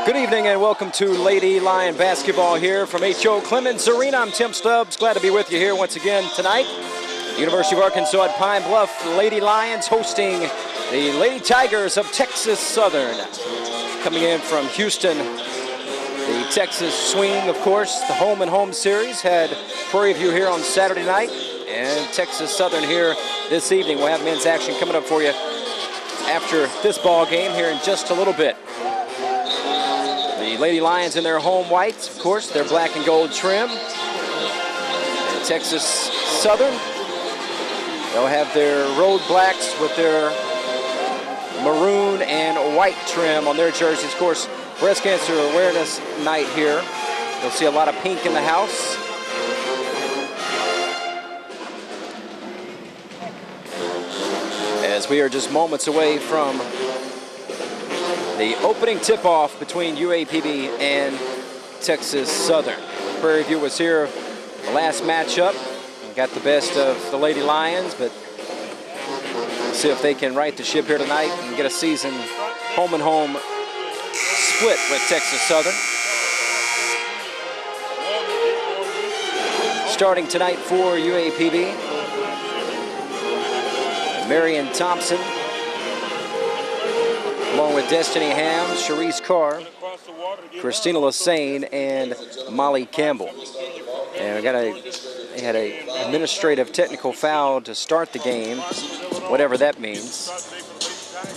Good evening and welcome to Lady Lion basketball here from H.O. Clemens Arena. I'm Tim Stubbs. Glad to be with you here once again tonight. University of Arkansas at Pine Bluff. Lady Lions hosting the Lady Tigers of Texas Southern. Coming in from Houston, the Texas Swing, of course, the home and home series. Had Prairie View here on Saturday night and Texas Southern here this evening. We'll have men's action coming up for you after this ball game here in just a little bit. The Lady Lions in their home whites, of course, their black and gold trim. And Texas Southern, they'll have their road blacks with their maroon and white trim on their jerseys. Of course, Breast Cancer Awareness Night here. You'll see a lot of pink in the house. As we are just moments away from the opening tip-off between UAPB and Texas Southern. Prairie View was here the last matchup and got the best of the Lady Lions, but we'll see if they can right the ship here tonight and get a season home and home split with Texas Southern. Starting tonight for UAPB, Marion Thompson, along with Destiny Ham, Sharice Carr, Christina Lassane, and Molly Campbell. And they had an administrative technical foul to start the game, whatever that means.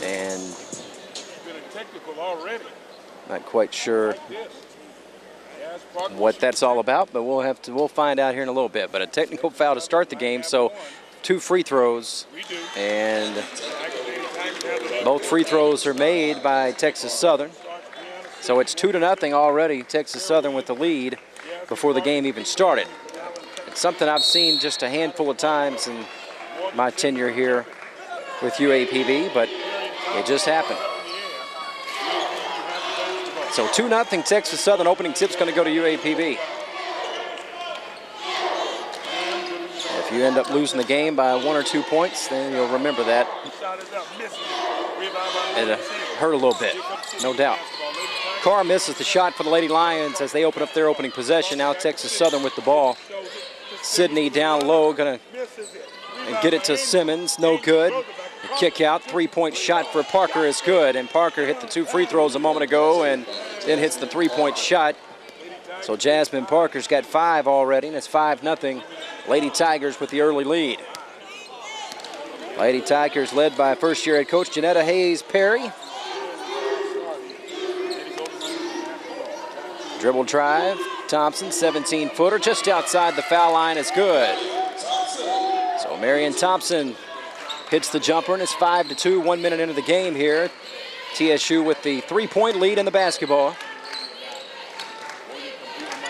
And not quite sure what that's all about, but we'll find out here in a little bit. But a technical foul to start the game, so 2 free throws, and both free throws are made by Texas Southern. So it's 2-0 already, Texas Southern with the lead before the game even started. It's something I've seen just a handful of times in my tenure here with UAPB, but it just happened. So 2-0 Texas Southern. Opening tip's going to go to UAPB. If you end up losing the game by 1 or 2 points, then you'll remember that. It hurt a little bit, no doubt. Carr misses the shot for the Lady Lions as they open up their opening possession. Now Texas Southern with the ball. Sydney down low, gonna get it to Simmons, no good. The kick out, 3-point shot for Parker is good, and Parker hit the 2 free throws a moment ago and then hits the 3-point shot. So Jasmine Parker's got 5 already, and it's 5-0. Lady Tigers with the early lead. Lady Tigers led by first-year head coach Janetta Hayes Perry. Dribble drive, Thompson, 17-footer, just outside the foul line is good. So Marion Thompson hits the jumper, and it's 5-2, 1 minute into the game here. TSU with the 3-point lead in the basketball.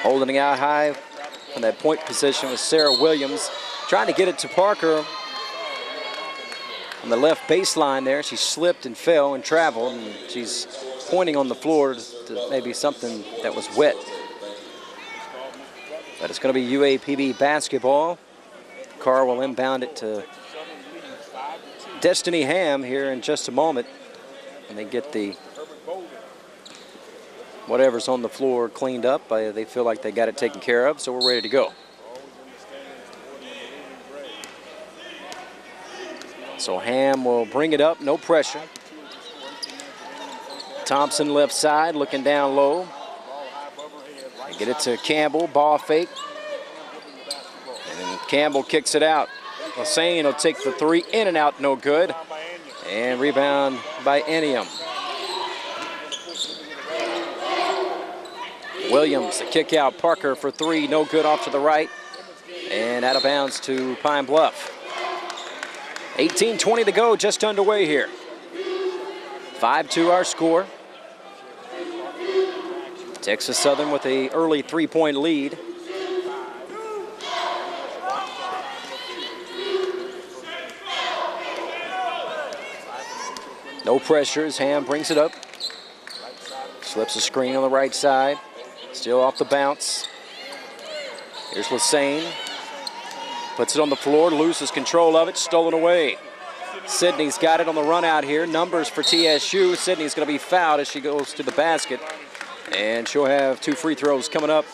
Holding it out high from that point position was Sarah Williams, trying to get it to Parker on the left baseline there. She slipped and fell and traveled, and she's pointing on the floor to maybe something that was wet. But it's going to be UAPB basketball. Carr will inbound it to Destiny Ham here in just a moment, and they get the whatever's on the floor cleaned up. They feel like they got it taken care of, so we're ready to go. So Ham will bring it up, no pressure. Thompson left side, looking down low. They get it to Campbell, ball fake. And Campbell kicks it out. Lassane will take the 3, in and out, no good. And rebound by Enium. Williams, the kick out, Parker for 3, no good, off to the right. And out of bounds to Pine Bluff. 18:20 to go, just underway here. 5-2 our score. Texas Southern with an early 3-point lead. No pressure as Ham brings it up. Slips a screen on the right side. Still off the bounce. Here's Lassane. Puts it on the floor, loses control of it, stolen away. Sydney's got it on the run out here. Numbers for TSU. Sydney's going to be fouled as she goes to the basket. And she'll have 2 free throws coming up.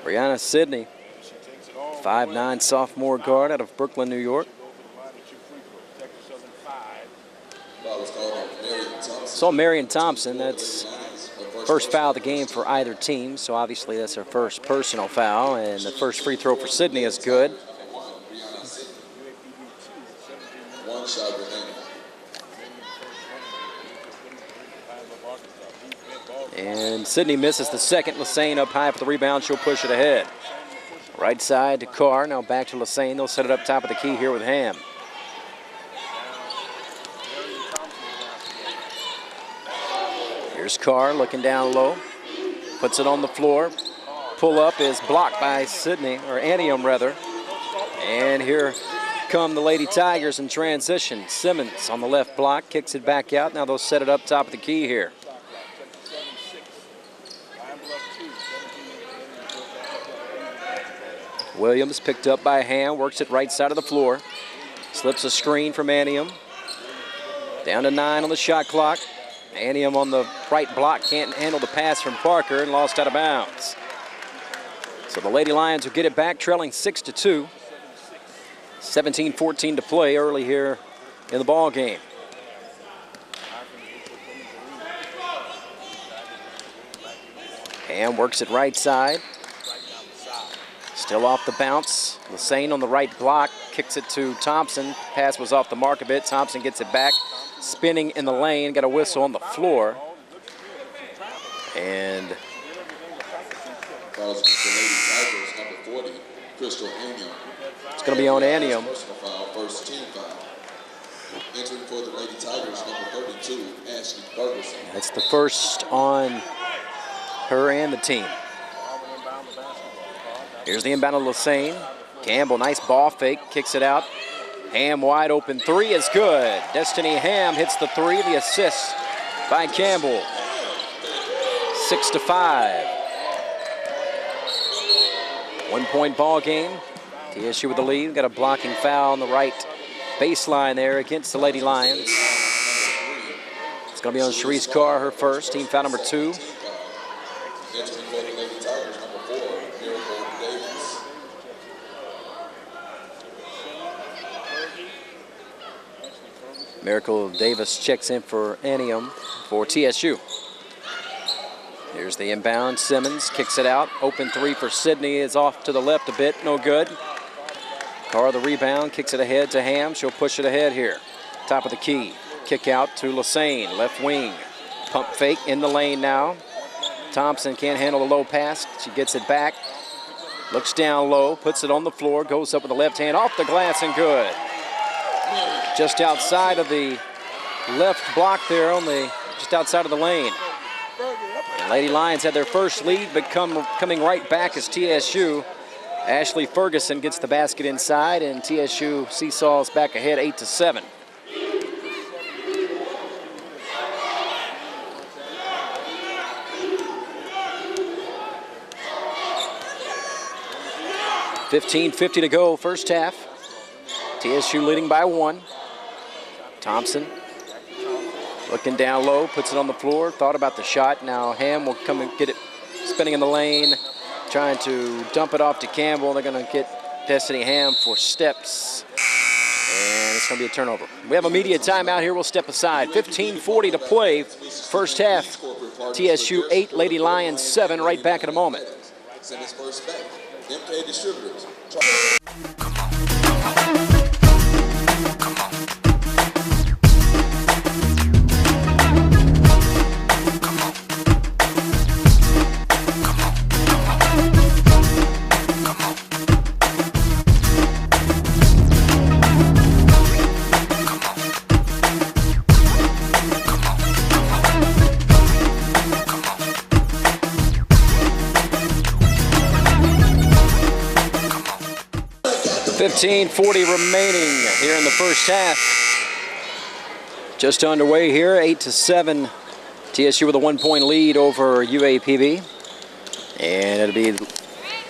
Brianna Sidney, 5'9" sophomore guard out of Brooklyn, New York. So Marion Thompson, that's first foul of the game for either team, so obviously that's her first personal foul, and the first free throw for Sidney is good. One shot remaining. And Sidney misses the second. Lassane up high for the rebound. She'll push it ahead. Right side to Carr. Now back to Lassane. They'll set it up top of the key here with Ham. Here's Carr looking down low. Puts it on the floor. Pull up is blocked by Sidney, or Anium rather. And here come the Lady Tigers in transition. Simmons on the left block, kicks it back out. Now they'll set it up top of the key here. Williams picked up by Ham, works it right side of the floor. Slips a screen from Anium. Down to 9 on the shot clock. Anium on the right block can't handle the pass from Parker and lost out of bounds. So the Lady Lions will get it back, trailing 6-2. 17-14 to play early here in the ball game. Ham works it right side. Still off the bounce. Lassane on the right block, kicks it to Thompson. Pass was off the mark a bit. Thompson gets it back, spinning in the lane. Got a whistle on the floor. And Fouls against the Lady Tigers, number 40, Crystal Anium. It's going to be on Anium. Personal foul, first team foul. Entering for the Lady Tigers, number 32, Ashley Ferguson. That's the first on her and the team. Here's the inbound of Lassane. Campbell, nice ball fake, kicks it out. Ham wide open, 3 is good. Destiny Ham hits the 3, the assist by Campbell. 6-5. 1 point ball game. TSU with the lead. Got a blocking foul on the right baseline there against the Lady Lions. It's going to be on Sharice Carr, her first. Team foul number 2. Entering for the Lady Tigers, number 4, Miracle Davis. Miracle Davis checks in for Anium for TSU. Here's the inbound. Simmons kicks it out. Open 3 for Sidney is off to the left a bit. No good. Carr the rebound. Kicks it ahead to Ham. She'll push it ahead here. Top of the key. Kick out to Lassane. Left wing. Pump fake in the lane now. Thompson can't handle the low pass. She gets it back. Looks down low. Puts it on the floor. Goes up with the left hand. Off the glass and good. Just outside of the left block there on the, just outside of the lane. And Lady Lions had their first lead, but coming right back is TSU. Ashley Ferguson gets the basket inside, and TSU seesaws back ahead 8-7. $15:50 to go, first half. TSU leading by 1. Thompson looking down low, puts it on the floor, thought about the shot. Now Ham will come and get it spinning in the lane, trying to dump it off to Campbell. They're going to get Destiny Ham for steps, and it's going to be a turnover. We have a media timeout here. We'll step aside. 15:40 to play, first half. TSU 8, Lady Lions 7. Right back in a moment. Send his first back. MK Distributors. 15:40 remaining here in the first half. Just underway here, 8-7. TSU with a 1-point lead over UAPB. And it'll be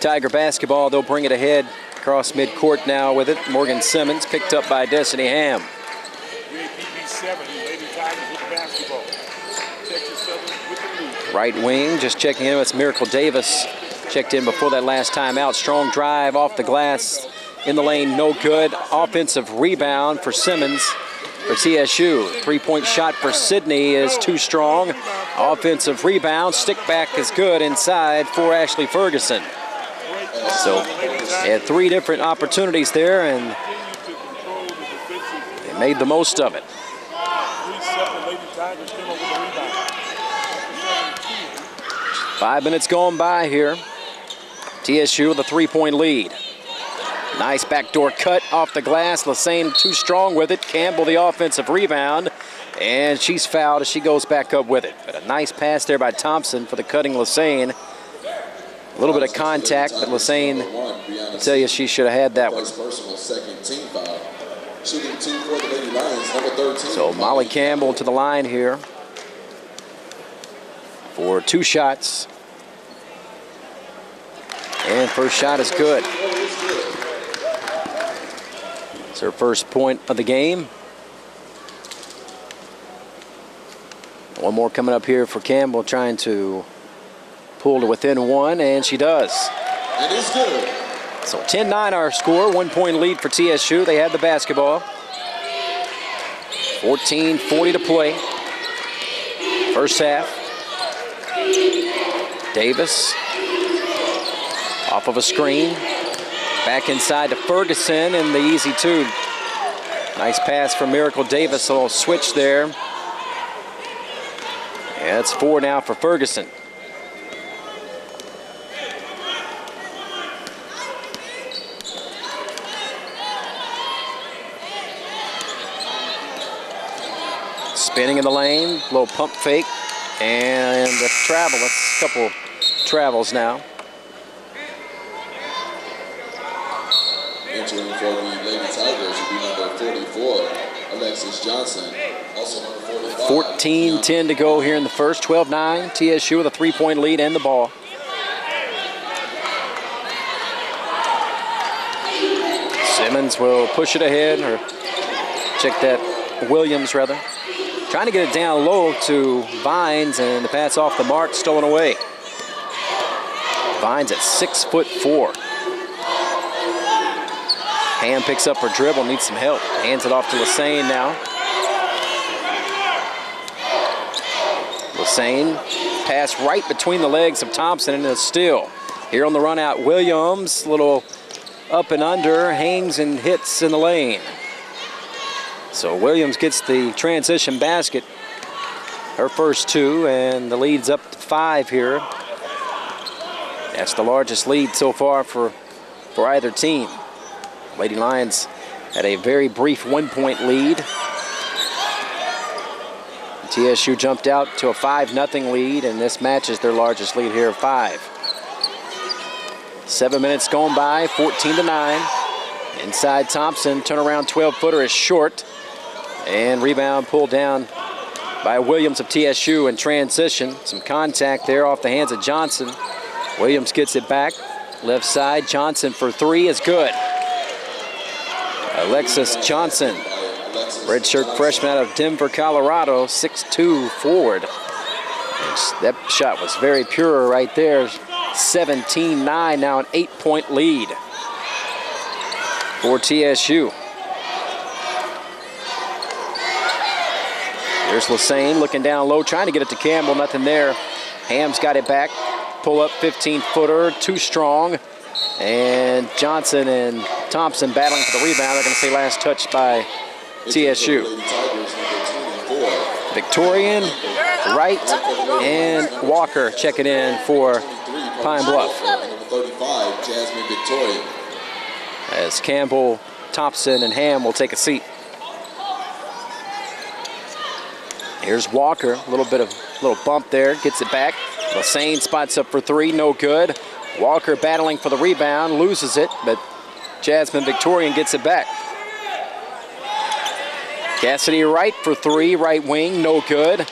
Tiger basketball. They'll bring it ahead across midcourt now with it. Morgan Simmons picked up by Destiny Ham. UAPB 7, Lady Tigers with the basketball. Texas Southern with the lead. Right wing, just checking in. It's Miracle Davis. Checked in before that last timeout. Strong drive off the glass in the lane, no good. Offensive rebound for Simmons for TSU. Three-point shot for Sydney is too strong. Offensive rebound, stick back is good inside for Ashley Ferguson. So they had 3 different opportunities there, and they made the most of it. 5 minutes going by here. TSU with a 3-point lead. Nice backdoor cut off the glass. Lassane too strong with it. Campbell the offensive rebound. And she's fouled as she goes back up with it. But a nice pass there by Thompson for the cutting Lassane. A little bit of contact, but Lassane, I'll tell you, she should have had that one. So Molly Campbell to the line here for 2 shots. And first shot is good. It's her first point of the game. One more coming up here for Campbell, trying to pull to within 1, and she does. It is good. So 10-9 our score, 1-point lead for TSU. They had the basketball. 14:40 to play. First half. Davis off of a screen. Back inside to Ferguson and the easy 2. Nice pass from Miracle Davis. A little switch there. Yeah, it's 4 now for Ferguson. Spinning in the lane, little pump fake, and a travel. That's a couple travels now. Entering for the Lady Tigers will be number 44, Alexis Johnson. Also number 45. 14-10 to go here in the first. 12-9. TSU with a 3-point lead and the ball. Simmons will push it ahead, or check that, Williams rather. Trying to get it down low to Vines, and the pass off the mark, stolen away. Vines at 6'4". Ham picks up her dribble, needs some help. Hands it off to Lassane now. Lassane, pass right between the legs of Thompson, and a steal. Here on the run out, Williams, little up and under, hangs and hits in the lane. So Williams gets the transition basket, her first 2, and the lead's up to 5 here. That's the largest lead so far for either team. Lady Lions had a very brief 1-point lead. TSU jumped out to a 5-0 lead, and this matches their largest lead here of 5. 7 minutes going by, 14-9. Inside Thompson, turnaround 12-footer is short. And rebound pulled down by Williams of TSU in transition. Some contact there off the hands of Johnson. Williams gets it back. Left side, Johnson for 3 is good. Alexis Johnson, redshirt freshman out of Denver, Colorado, 6'2" forward. And that shot was very pure right there. 17-9, now an 8-point lead for TSU. Here's Lassane looking down low, trying to get it to Campbell, nothing there. Ham's got it back, pull up 15-footer, too strong. And Johnson and Thompson battling for the rebound. They're going to say last touch by TSU. Victorian, Wright, and Walker checking in for Pine Bluff. Number 35, Jasmine Victorian. As Campbell, Thompson, and Ham will take a seat. Here's Walker, a little bump there, gets it back. Lassane spots up for 3, no good. Walker battling for the rebound, loses it, but Jasmine Victorian gets it back. Cassidy Wright for 3, right wing, no good.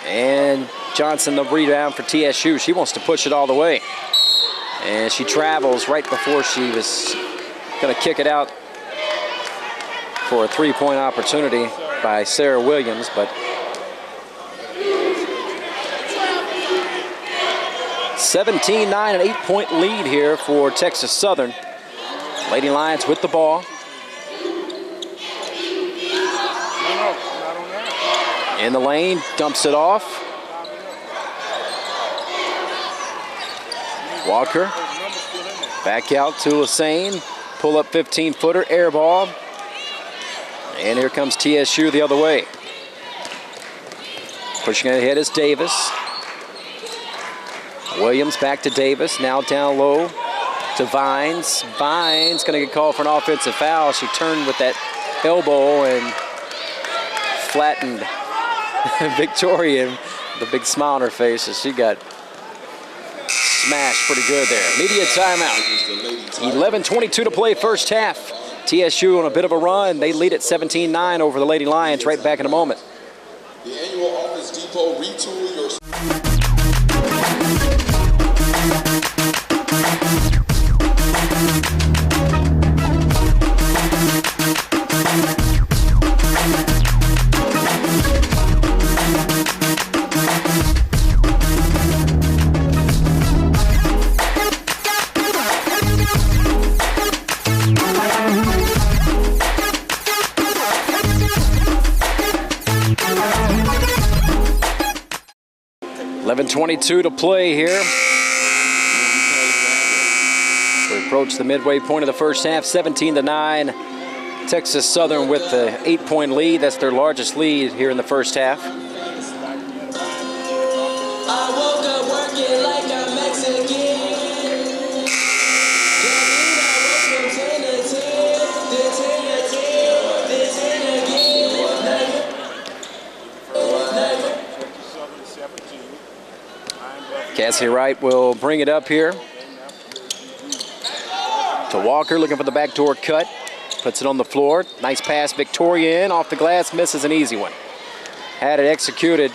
And Johnson the rebound for TSU. She wants to push it all the way. And she travels right before she was going to kick it out for a 3-point opportunity by Sarah Williams, but 17-9, an 8-point lead here for Texas Southern. Lady Lions with the ball. In the lane, dumps it off. Walker, back out to Lassane. Pull up 15-footer, air ball. And here comes TSU the other way. Pushing ahead is Davis. Williams back to Davis, now down low to Vines. Vines gonna get called for an offensive foul. She turned with that elbow and flattened Victoria, the big smile on her face as she got smashed pretty good there. Immediate timeout. 11:22 to play first half. TSU on a bit of a run. They lead at 17-9 over the Lady Lions. Right back in a moment. The annual Office Depot Retool Your... 11:22 to play here. We approach the midway point of the first half, 17-9. Texas Southern with the 8-point lead. That's their largest lead here in the first half. I woke up working like I'm Mexican. Cassie Wright will bring it up here to Walker, looking for the backdoor cut. Puts it on the floor. Nice pass, Victoria in, off the glass, misses an easy one. Had it executed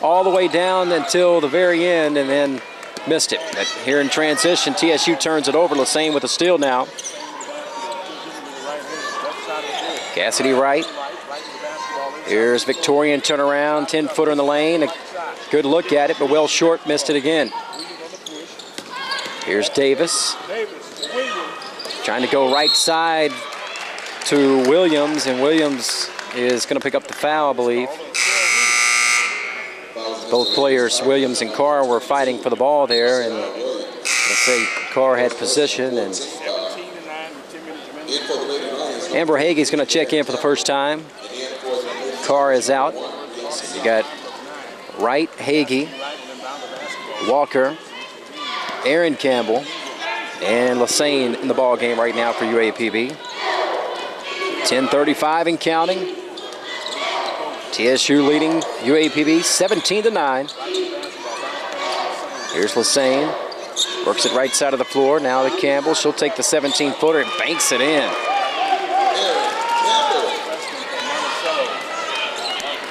all the way down until the very end and then missed it. But here in transition, TSU turns it over. Lassane with a steal now. Cassidy Wright. Here's Victorian turnaround, 10-footer in the lane. A good look at it, but well short, missed it again. Here's Davis. Trying to go right side to Williams, and Williams is going to pick up the foul, I believe. Both players, Williams and Carr, were fighting for the ball there, and let's say Carr had position, and Amber Hagee's going to check in for the first time. Carr is out. So you got Wright, Hagee, Walker, Aaron Campbell, and Lassane in the ball game right now for UAPB. 10:35 and counting. TSU leading UAPB 17-9. Here's Lassane. Works it right side of the floor. Now to Campbell. She'll take the 17-footer and banks it in.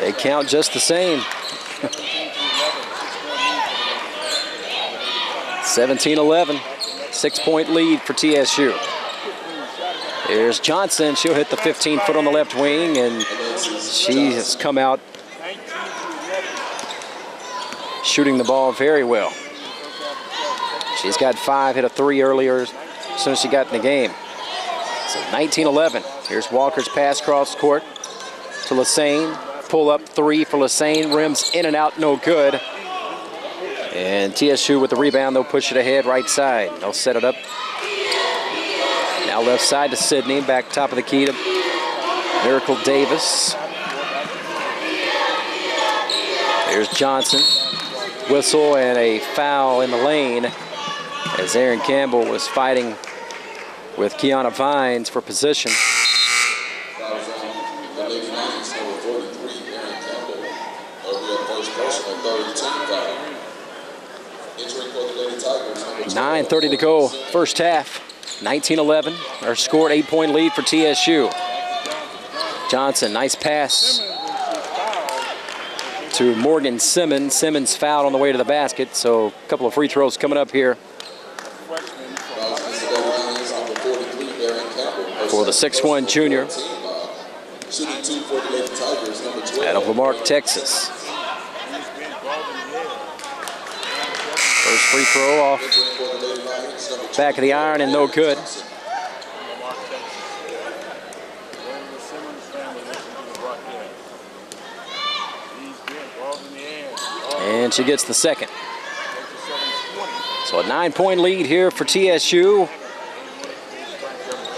They count just the same. 17-11. 6-point lead for TSU. Here's Johnson. She'll hit the 15-foot on the left wing, and she has come out shooting the ball very well. She's got 5, hit a 3 earlier as soon as she got in the game. So 19-11. Here's Walker's pass cross court to Lassane. Pull up 3 for Lassane. Rims in and out, no good. And TSU with the rebound, they'll push it ahead right side. They'll set it up. Now left side to Sydney. Back top of the key to Miracle Davis. There's Johnson. Whistle and a foul in the lane as Aaron Campbell was fighting with Kiana Vines for position. The Lady Lions, number 43, Aaron Campbell, over their first personal third team foul. Entering for the Lady Tigers, number 9:30 to go, first half. 19-11, our scored 8-point lead for TSU. Johnson, nice pass to Morgan Simmons. Simmons fouled on the way to the basket, so a couple of free throws coming up here for the 6'1" junior out of Lamarck, Texas. First Free throw off Entering for the Lady Lions, number back of the iron and no good. Thompson. And she gets the second. So a 9-point lead here for TSU.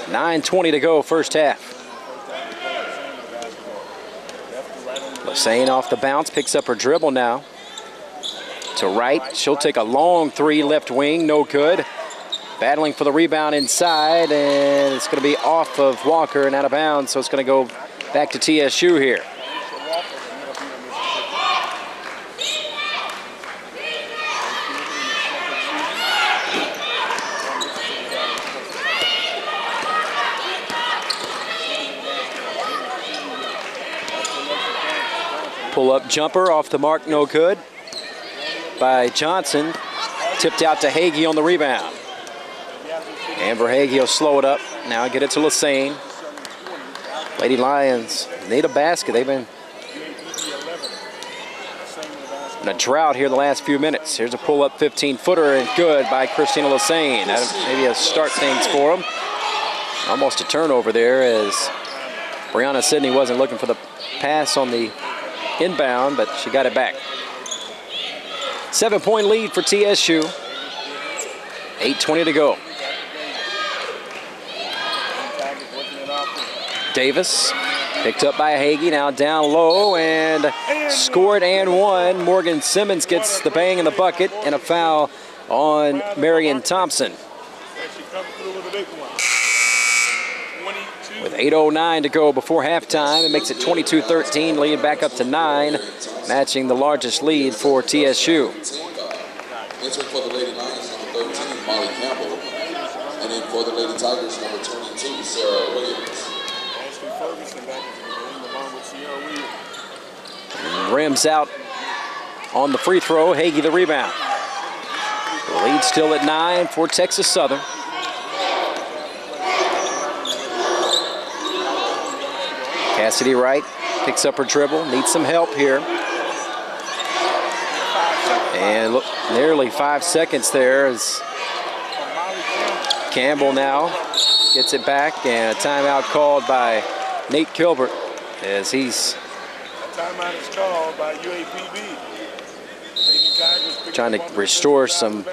9:20 to go, first half. Lassane off the bounce, picks up her dribble now. To right, she'll take a long three, left wing, no good. Battling for the rebound inside, and it's going to be off of Walker and out of bounds, so it's going to go back to TSU here. Pull-up jumper off the mark, no good by Johnson. Tipped out to Hagee on the rebound. Amber Hagee will slow it up. Now get it to Lassane. Lady Lions need a basket. They've been in a drought here the last few minutes. Here's a pull-up 15-footer and good by Christina Lassane. That maybe a start things for them. Almost a turnover there as Brianna Sidney wasn't looking for the pass on the inbound, but she got it back. 7-point lead for TSU. 8:20 to go. Davis picked up by Hagee, now down low and scored and one. Morgan Simmons gets the bang in the bucket and a foul on Marion Thompson. With 8:09 to go before halftime, it makes it 22-13, lead back up to 9, matching the largest lead for TSU. Entering for the Lady Lions, number 13, Molly Campbell. And then for the Lady Tigers, number 22, Sarah Williams. Rims out on the free throw. Hagee the rebound. The lead still at 9 for Texas Southern. Cassidy Wright picks up her dribble, needs some help here. And look, nearly 5 seconds there as Campbell now gets it back, and a timeout called by Nate Gilbert as he's timeout is called by UAPB. trying to restore some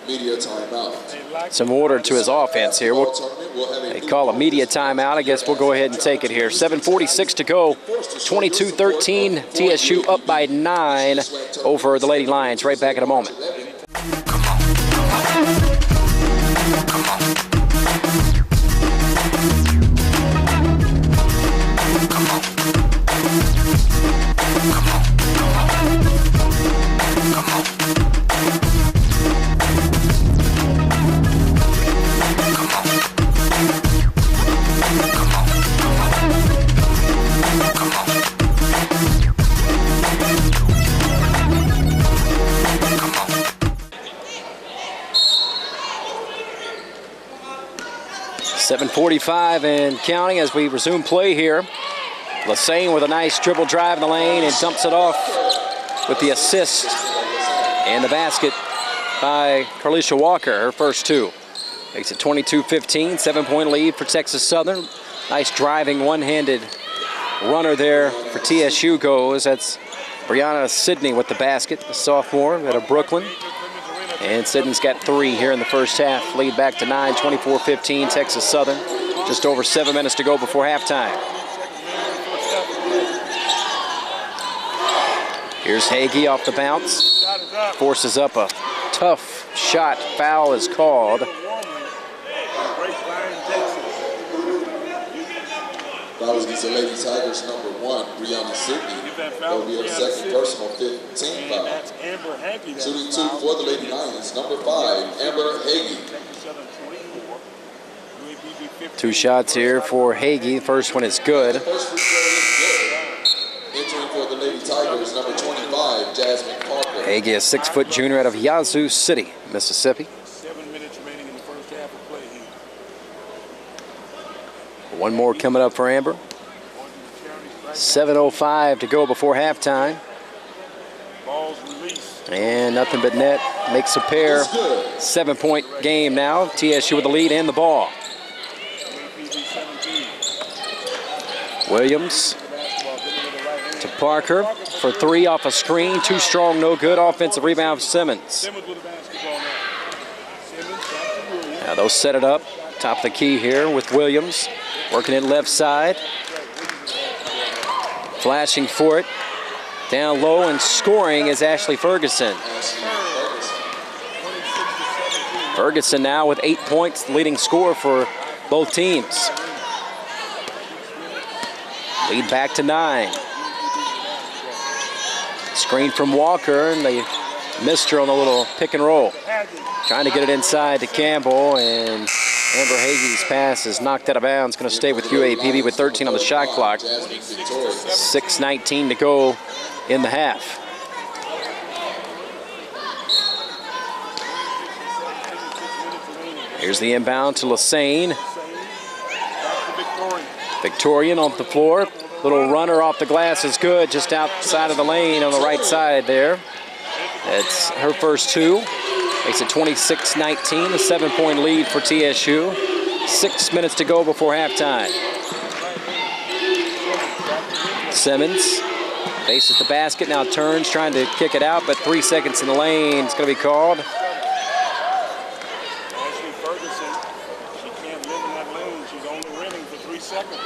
Media timeout. some order to his offense here. They call a media timeout. I guess we'll go ahead and take it here. 7:46 to go. 22-13. TSU up by 9 over the Lady Lions. Right back in a moment. .45 and counting as we resume play here. Lassane with a nice dribble drive in the lane and dumps it off with the assist and the basket by Carlisha Walker, her first two. Makes it 22-15, 7-point lead for Texas Southern. Nice driving one-handed runner there for TSU goes. That's Brianna Sidney with the basket, the sophomore out of Brooklyn. And Sidney's got 3 here in the first half. Lead back to 9, 24-15, Texas Southern. Just over 7 minutes to go before halftime. Here's Hagee off the bounce. Forces up a tough shot. Foul is called. Fouls against the Lady Tigers, number 1, Brianna Sidney. That will be her second personal 15 foul. Shooting 2 for the Lady Lions, number 5, Amber Hagee. 2 shots here for Hagee. First one is good. First free throw is good. Entering for the Lady Tigers, number 25, Jasmine Parker. Hagee, a 6-foot junior out of Yazoo City, Mississippi. 7 minutes remaining in the first half of play here. One more coming up for Amber. 7:05 to go before halftime. Ball's released. And nothing but net makes a pair. 7-point game now. TSU with the lead and the ball. Williams to Parker for three off a screen. Too strong, no good. Offensive rebound for Simmons. Now they'll set it up. Top of the key here with Williams. Working it left side. Flashing for it. Down low and scoring is Ashley Ferguson. Ferguson now with 8 points, leading scorer for both teams. Lead back to 9. Screen from Walker, and they missed her on the little pick and roll. Trying to get it inside to Campbell, and Amber Hagee's pass is knocked out of bounds. Going to stay with UAPB with 13 on the shot clock. 6:19 to go in the half. Here's the inbound to Lassane. Victorian off the floor. Little runner off the glass is good, just outside of the lane on the right side there. It's her first two. Makes it 26-19, a 7-point lead for TSU. 6 minutes to go before halftime. Simmons faces the basket, now turns, trying to kick it out, but 3 seconds in the lane. It's going to be called. Ashley Ferguson, she can't live in that lane. She's only running for 3 seconds.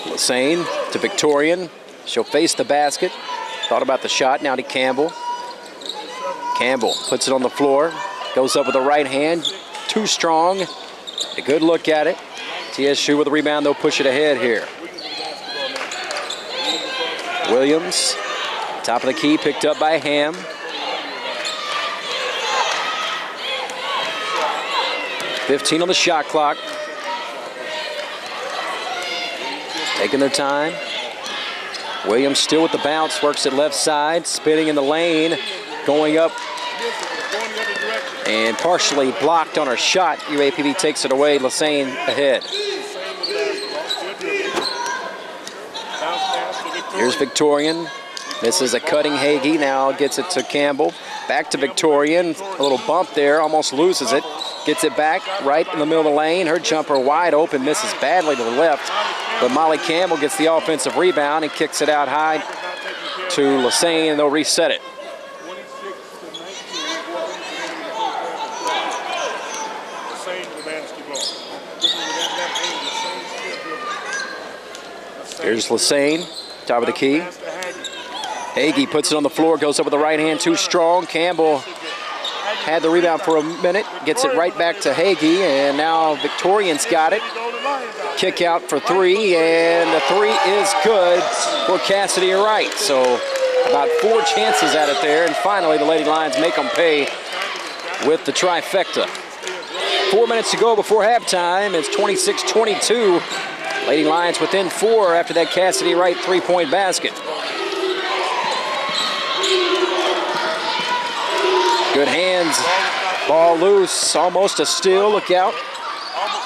Lassane to Victorian. She'll face the basket. Thought about the shot, now to Campbell. Campbell puts it on the floor. Goes up with the right hand. Too strong. A good look at it. TSU with the rebound, they'll push it ahead here. Williams, top of the key, picked up by Ham. .15 on the shot clock. Taking their time. Williams still with the bounce, works it left side, spinning in the lane, going up and partially blocked on her shot. UAPB takes it away, Lassane ahead. Here's Victorian, misses a cutting Hagee, now gets it to Campbell. Back to Victorian, a little bump there, almost loses it. Gets it back right in the middle of the lane. Her jumper wide open, misses badly to the left. But Molly Campbell gets the offensive rebound and kicks it out high to Lassane, and they'll reset it. Here's Lassane, top of the key. Hagee puts it on the floor, goes up with the right hand, too strong. Campbell had the rebound for a minute, gets it right back to Hagee, and now Victorian's got it. Kick out for three, and the three is good for Cassidy Wright. So about 4 chances at it there, and finally the Lady Lions make them pay with the trifecta. 4 minutes to go before halftime. It's 26-22. Lady Lions within 4 after that Cassidy Wright 3-point basket. Good hands, ball loose, almost a steal, look out.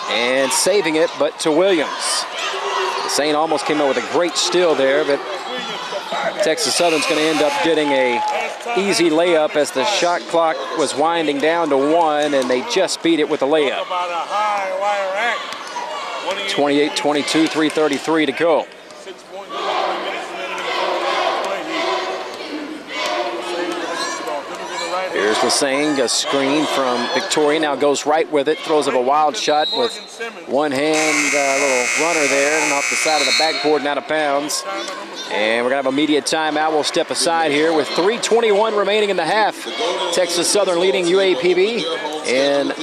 And saving it, but to Williams. Lassane almost came up with a great steal there, but Texas Southern's going to end up getting a easy layup as the shot clock was winding down to 1, and they just beat it with a layup. 28-22, 3:33 to go. Here's Lassane, a screen from Victoria, now goes right with it, throws up a wild shot with one hand, little runner there, and off the side of the backboard and out of bounds. And we're going to have a media timeout. We'll step aside here with 3:21 remaining in the half. Texas Southern leading UAPB in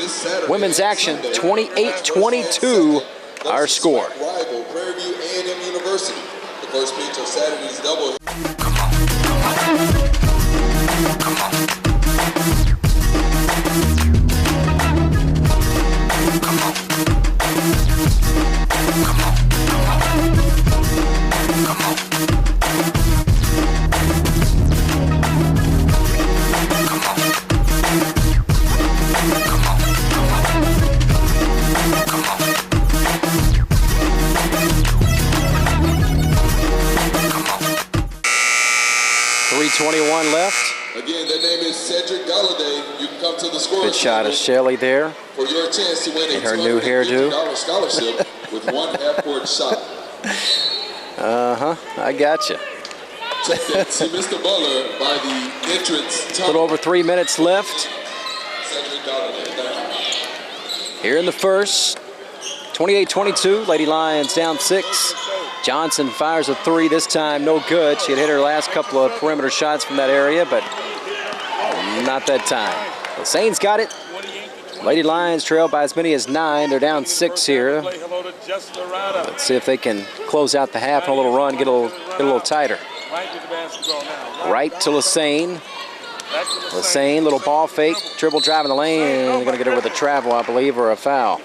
women's action, 28-22, our score. Rival Prairie View A&M University. The first pitch of Saturday's double. 3:21 left. Again, their name is Cedric Galladay. You can come to the score. Good shot of Shelly there. For your chance to win a her new hairdo scholarship with one half-court shot. I got you. Check that. See Mr. Butler by the entrance. A little over 3 minutes left. Cedric Galladay. Here in the first. 28-22. Lady Lions down 6. Johnson fires a 3 this time, no good. She had hit her last couple of perimeter shots from that area, but not that time. The Saints got it. Lady Lions trail by as many as 9. They're down 6 here. Let's see if they can close out the half on a little run, get a little tighter. Right to Lassane. Lassane, little ball fake, dribble driving the lane, and they're going to get her with a travel, I believe, or a foul.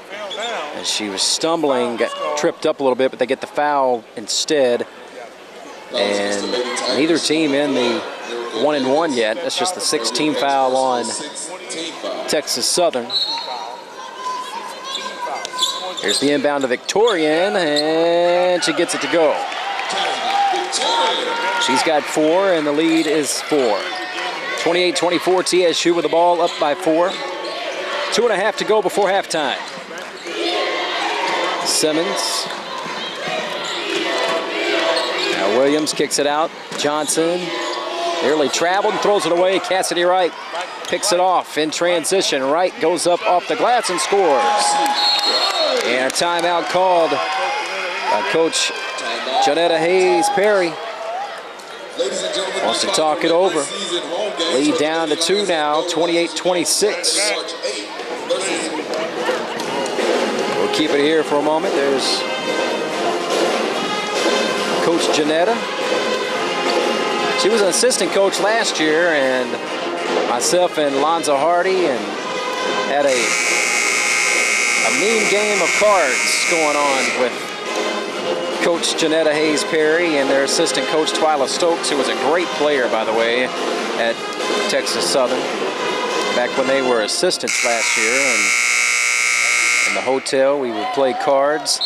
And she was stumbling, got tripped up a little bit, but they get the foul instead. And neither team in the 1-and-1 yet. That's just the 6th-team foul on Texas Southern. Here's the inbound to Victorian, and she gets it to go. She's got 4, and the lead is 4. 28-24, TSU with the ball up by 4. 2.5 to go before halftime. Simmons. Now Williams kicks it out. Johnson nearly traveled and throws it away. Cassidy Wright picks it off in transition. Wright goes up off the glass and scores. And a timeout called by Coach Janetta Hayes Perry. Wants to talk it over. Lead down to 2 now, 28-26. We'll keep it here for a moment. There's Coach Janetta. She was an assistant coach last year, and myself and Lonzo Hardy, and had a mean game of cards going on with Coach Janetta Hayes Perry and their assistant coach Twyla Stokes, who was a great player, by the way, at Texas Southern back when they were assistants last year. And in the hotel, we would play cards.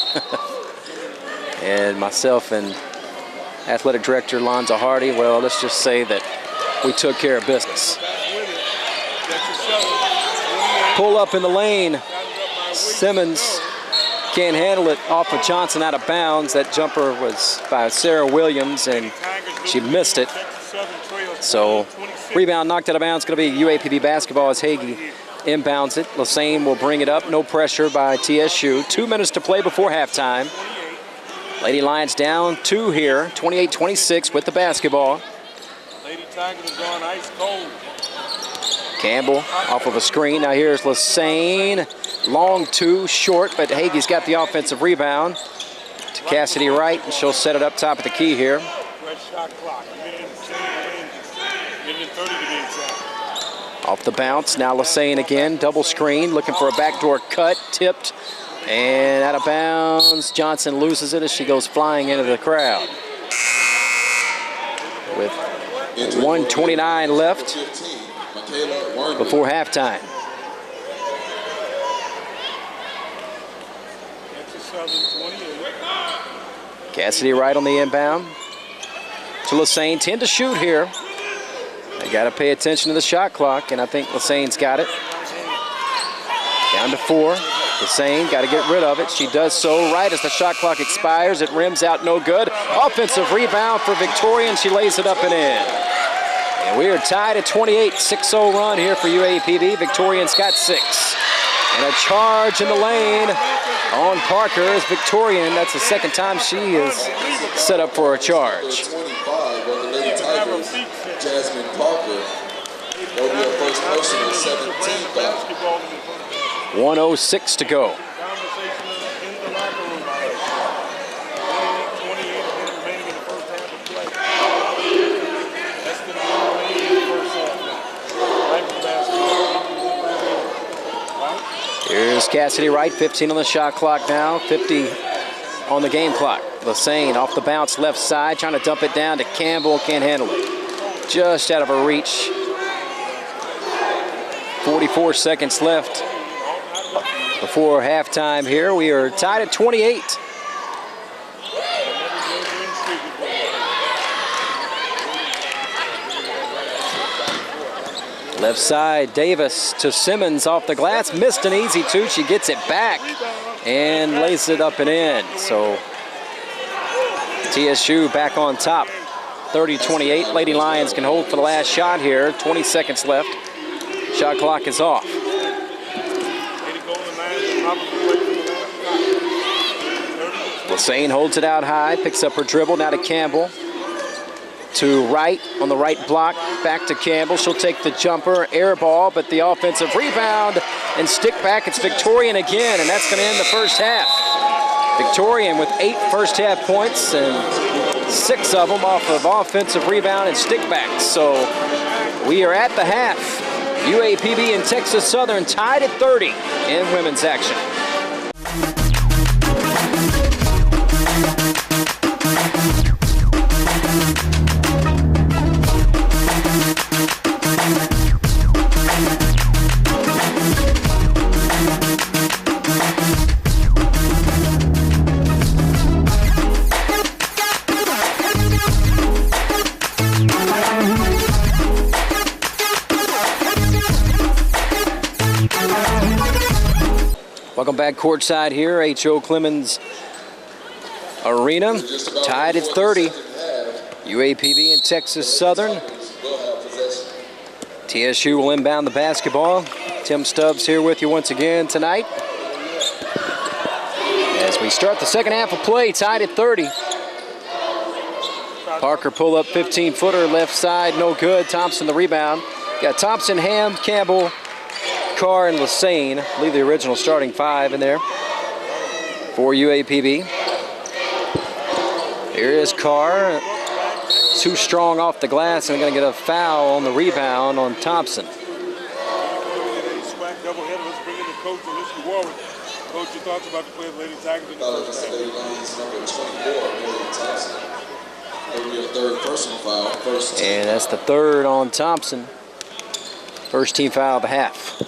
And myself and athletic director Lonzo Hardy, well, let's just say that we took care of business. Pull up in the lane. Simmons can't handle it off of Johnson out of bounds. That jumper was by Sarah Williams, and she missed it. So rebound knocked out of bounds. Going to be UAPB basketball as Hagee inbounds it. Lassane will bring it up. No pressure by TSU. 2 minutes to play before halftime. Lady Lions down 2 here. 28-26 with the basketball. Lady Tigers are going ice cold. Campbell off of a screen. Now here's Lassane. Long 2, short, but Hagee's got the offensive rebound to Cassidy Wright, and she'll set it up top of the key here. Off the bounce, now Lassane again, double screen, looking for a backdoor cut, tipped, and out of bounds. Johnson loses it as she goes flying into the crowd. With 1:29 left before halftime. Cassidy Wright on the inbound to Lassane. 10 to shoot here. They got to pay attention to the shot clock, and I think Lassane's got it. Down to 4. Lassane got to get rid of it. She does so right as the shot clock expires. It rims out, no good. Offensive rebound for Victorian. She lays it up and in. And we are tied at 28. 6-0 run here for UAPB. Victorian's got 6. And a charge in the lane on Parker is Victorian. That's the second time she is set up for a charge. 25 on the Lady Tigers, Jasmine Parker. That'll be her first personal 17 foul. 1:06 to go. Here's Cassidy Wright, 15 on the shot clock now, 50 on the game clock. Lassane off the bounce left side, trying to dump it down to Campbell, can't handle it. Just out of her reach. 44 seconds left before halftime here. We are tied at 28. Left side, Davis to Simmons off the glass. Missed an easy two. She gets it back and lays it up and in. So TSU back on top. 30-28. Lady Lions can hold for the last shot here. 20 seconds left. Shot clock is off. Lassane holds it out high, picks up her dribble, now to Campbell. To Wright on the right block, back to Campbell. She'll take the jumper, air ball, but the offensive rebound and stick back. It's Victorian again, and that's going to end the first half. Victorian with 8 first half points and 6 of them off of offensive rebound and stick backs. So we are at the half. UAPB and Texas Southern tied at 30 in women's action. Welcome back courtside here, H.O. Clemens Arena. Tied at 30. UAPB and Texas Southern. TSU will inbound the basketball. Tim Stubbs here with you once again tonight. As we start the second half of play, tied at 30. Parker pull up 15-footer, left side, no good. Thompson the rebound. Got Thompson, Ham, Campbell, Carr, and Lassane. I believe the original starting 5 in there for UAPB. Here is Carr. Too strong off the glass and going to get a foul on the rebound on Thompson. Swag double-header. Let's bring in the coach, Alicia Warwick. Coach, your thoughts about the play of Lady Tigers in the first half? Lady Lions number 24, William Thompson. That would be a third personal foul. First team and that's the third on Thompson. First team foul of the half.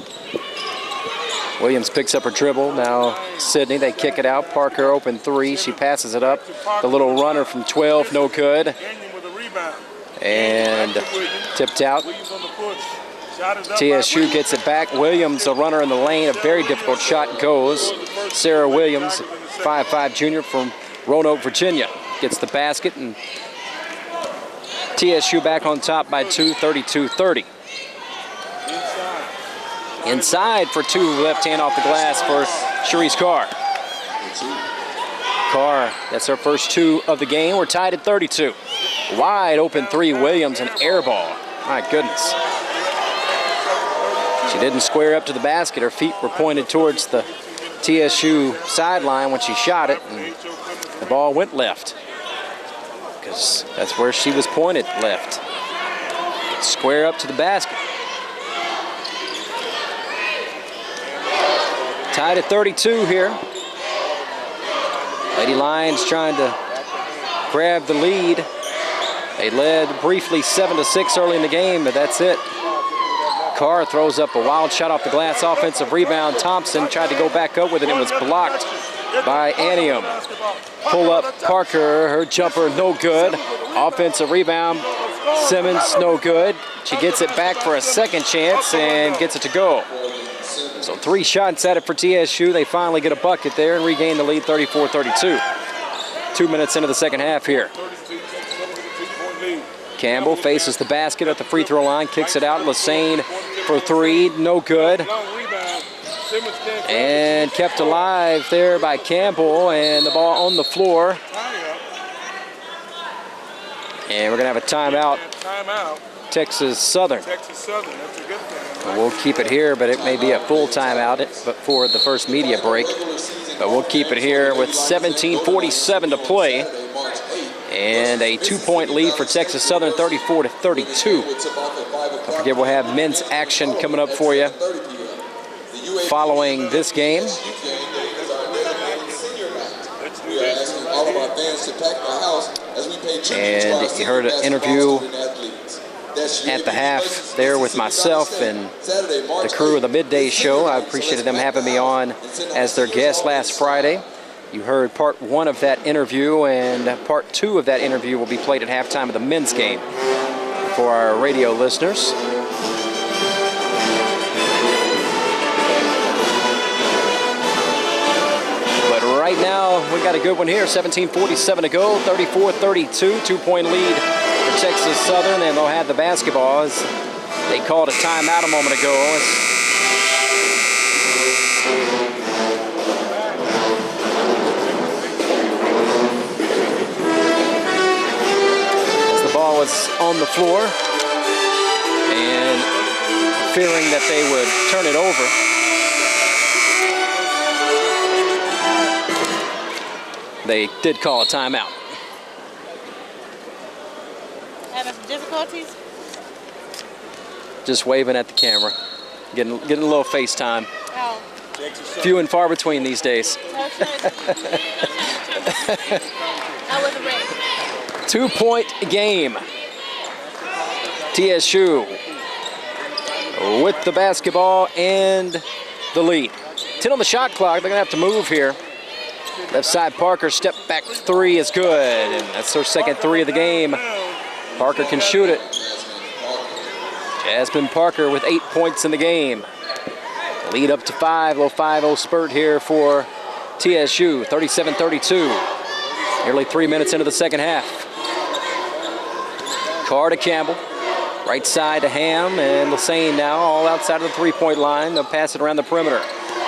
Williams picks up her dribble. Now Sydney, they kick it out. Parker open 3. She passes it up. The little runner from 12, no good. And tipped out. TSU gets it back. Williams, a runner in the lane. A very difficult shot goes. Sarah Williams, 5'5" junior from Roanoke, Virginia, gets the basket. And TSU back on top by 2, 32-30. Inside for 2, left hand off the glass for Sharice Carr. Carr, that's her first 2 of the game. We're tied at 32. Wide open 3, Williams, an air ball. My goodness. She didn't square up to the basket. Her feet were pointed towards the TSU sideline when she shot it, and the ball went left. Because that's where she was pointed, left. Square up to the basket. Tied at 32 here. Lady Lions trying to grab the lead. They led briefly 7-6 early in the game, but that's it. Carr throws up a wild shot off the glass, offensive rebound. Thompson tried to go back up with it and was blocked by Anium. Pull up Parker, her jumper no good. Offensive rebound, Simmons no good. She gets it back for a second chance and gets it to go. So 3 shots at it for TSU. They finally get a bucket there and regain the lead 34-32. 2 minutes into the second half here. Campbell faces the basket at the free throw line, kicks it out. Lassane for 3, no good. And kept alive there by Campbell, and the ball on the floor. And we're going to have a timeout. Texas Southern. Texas Southern, that's a good thing. We'll keep it here, but it may be a full timeout but for the first media break. But we'll keep it here with 17:47 to play. And a 2-point lead for Texas Southern, 34-32. Don't forget, we'll have men's action coming up for you following this game. And you heard an interview at the half there with myself and the crew of the Midday Show. I appreciated them having me on as their guest last Friday. You heard part 1 of that interview, and part 2 of that interview will be played at halftime of the men's game for our radio listeners. right now, we got a good one here. 17:47 to go, 34-32, 2-point lead for Texas Southern, and they'll have the basketball as they called a timeout a moment ago. As the ball was on the floor, and fearing that they would turn it over, they did call a timeout. Having some difficulties? Just waving at the camera, getting a little FaceTime. Oh. Few and far between these days. I wasn't ready. 2-point game. TSU with the basketball and the lead. 10 on the shot clock. They're gonna have to move here. Left side Parker, step back three is good, and that's their second three of the game. Parker can shoot it. Jasmine Parker with 8 points in the game. Lead up to 5, little 5-0 spurt here for TSU, 37-32. Nearly 3 minutes into the second half. Carr to Campbell, right side to Ham, and Lassane now all outside of the three-point line. They'll pass it around the perimeter.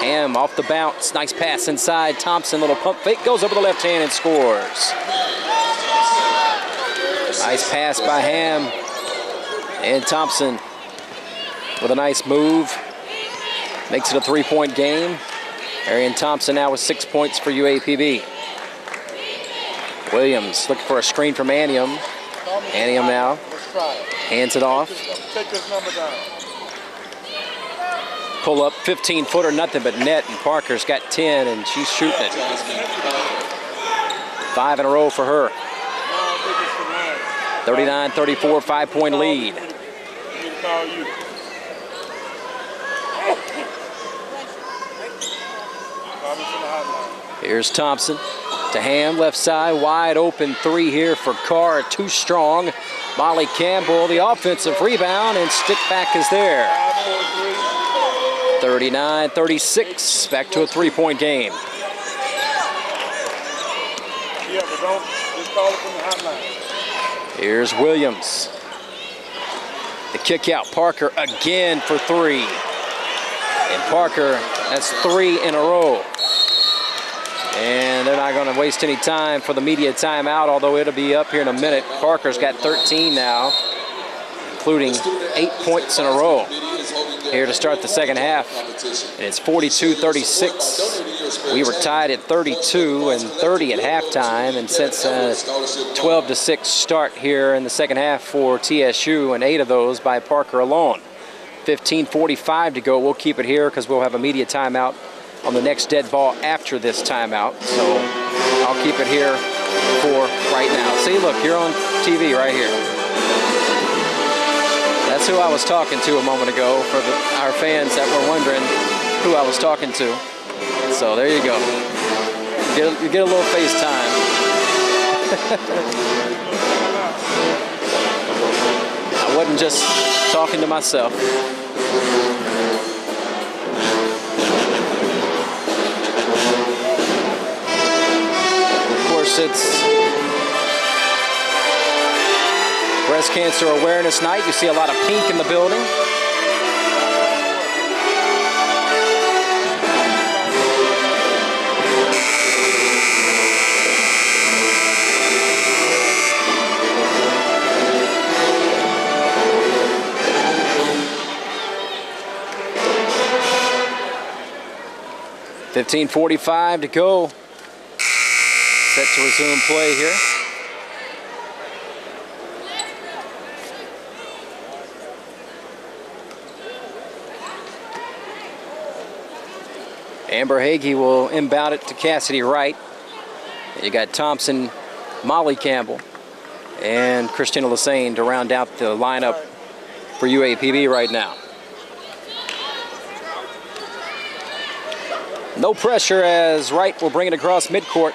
Ham off the bounce, nice pass inside. Thompson, little pump fake, goes over the left hand and scores. Nice pass by Ham. And Thompson with a nice move. Makes it a 3-point game. Arian Thompson now with 6 points for UAPB. Williams looking for a screen from Anium. Anium now hands it off. Take this number down. Pull up 15-footer, nothing but net, and Parker's got 10, and she's shooting it. 5 in a row for her. 39-34, 5-point lead. Here's Thompson to Ham, left side, wide open three here for Carr, too strong. Molly Campbell, the offensive rebound, and stick back is there. 39-36, back to a 3-point game. Yeah, but don't just call it from the hotline. Here's Williams. The kick out, Parker again for 3. And Parker, that's 3 in a row. And they're not going to waste any time for the media timeout, although it'll be up here in a minute. Parker's got 13 now, including 8 points in a row here to start the second half. And it's 42-36. We were tied at 32 and 30 at halftime, and since 12-6 start here in the second half for TSU, and 8 of those by Parker alone. 15:45 to go. We'll keep it here because we'll have a media timeout on the next dead ball after this timeout. So I'll keep it here for right now. See, look, you're on TV right here. That's who I was talking to a moment ago for our fans that were wondering who I was talking to. So there you go. You get a little FaceTime. I wasn't just talking to myself. Of course, it's Breast Cancer Awareness Night. You see a lot of pink in the building. $15:45 to go. Set to resume play here. Amber Hagee will inbound it to Cassidy Wright. You got Thompson, Molly Campbell, and Christina Lassane to round out the lineup for UAPB right now. No pressure as Wright will bring it across midcourt.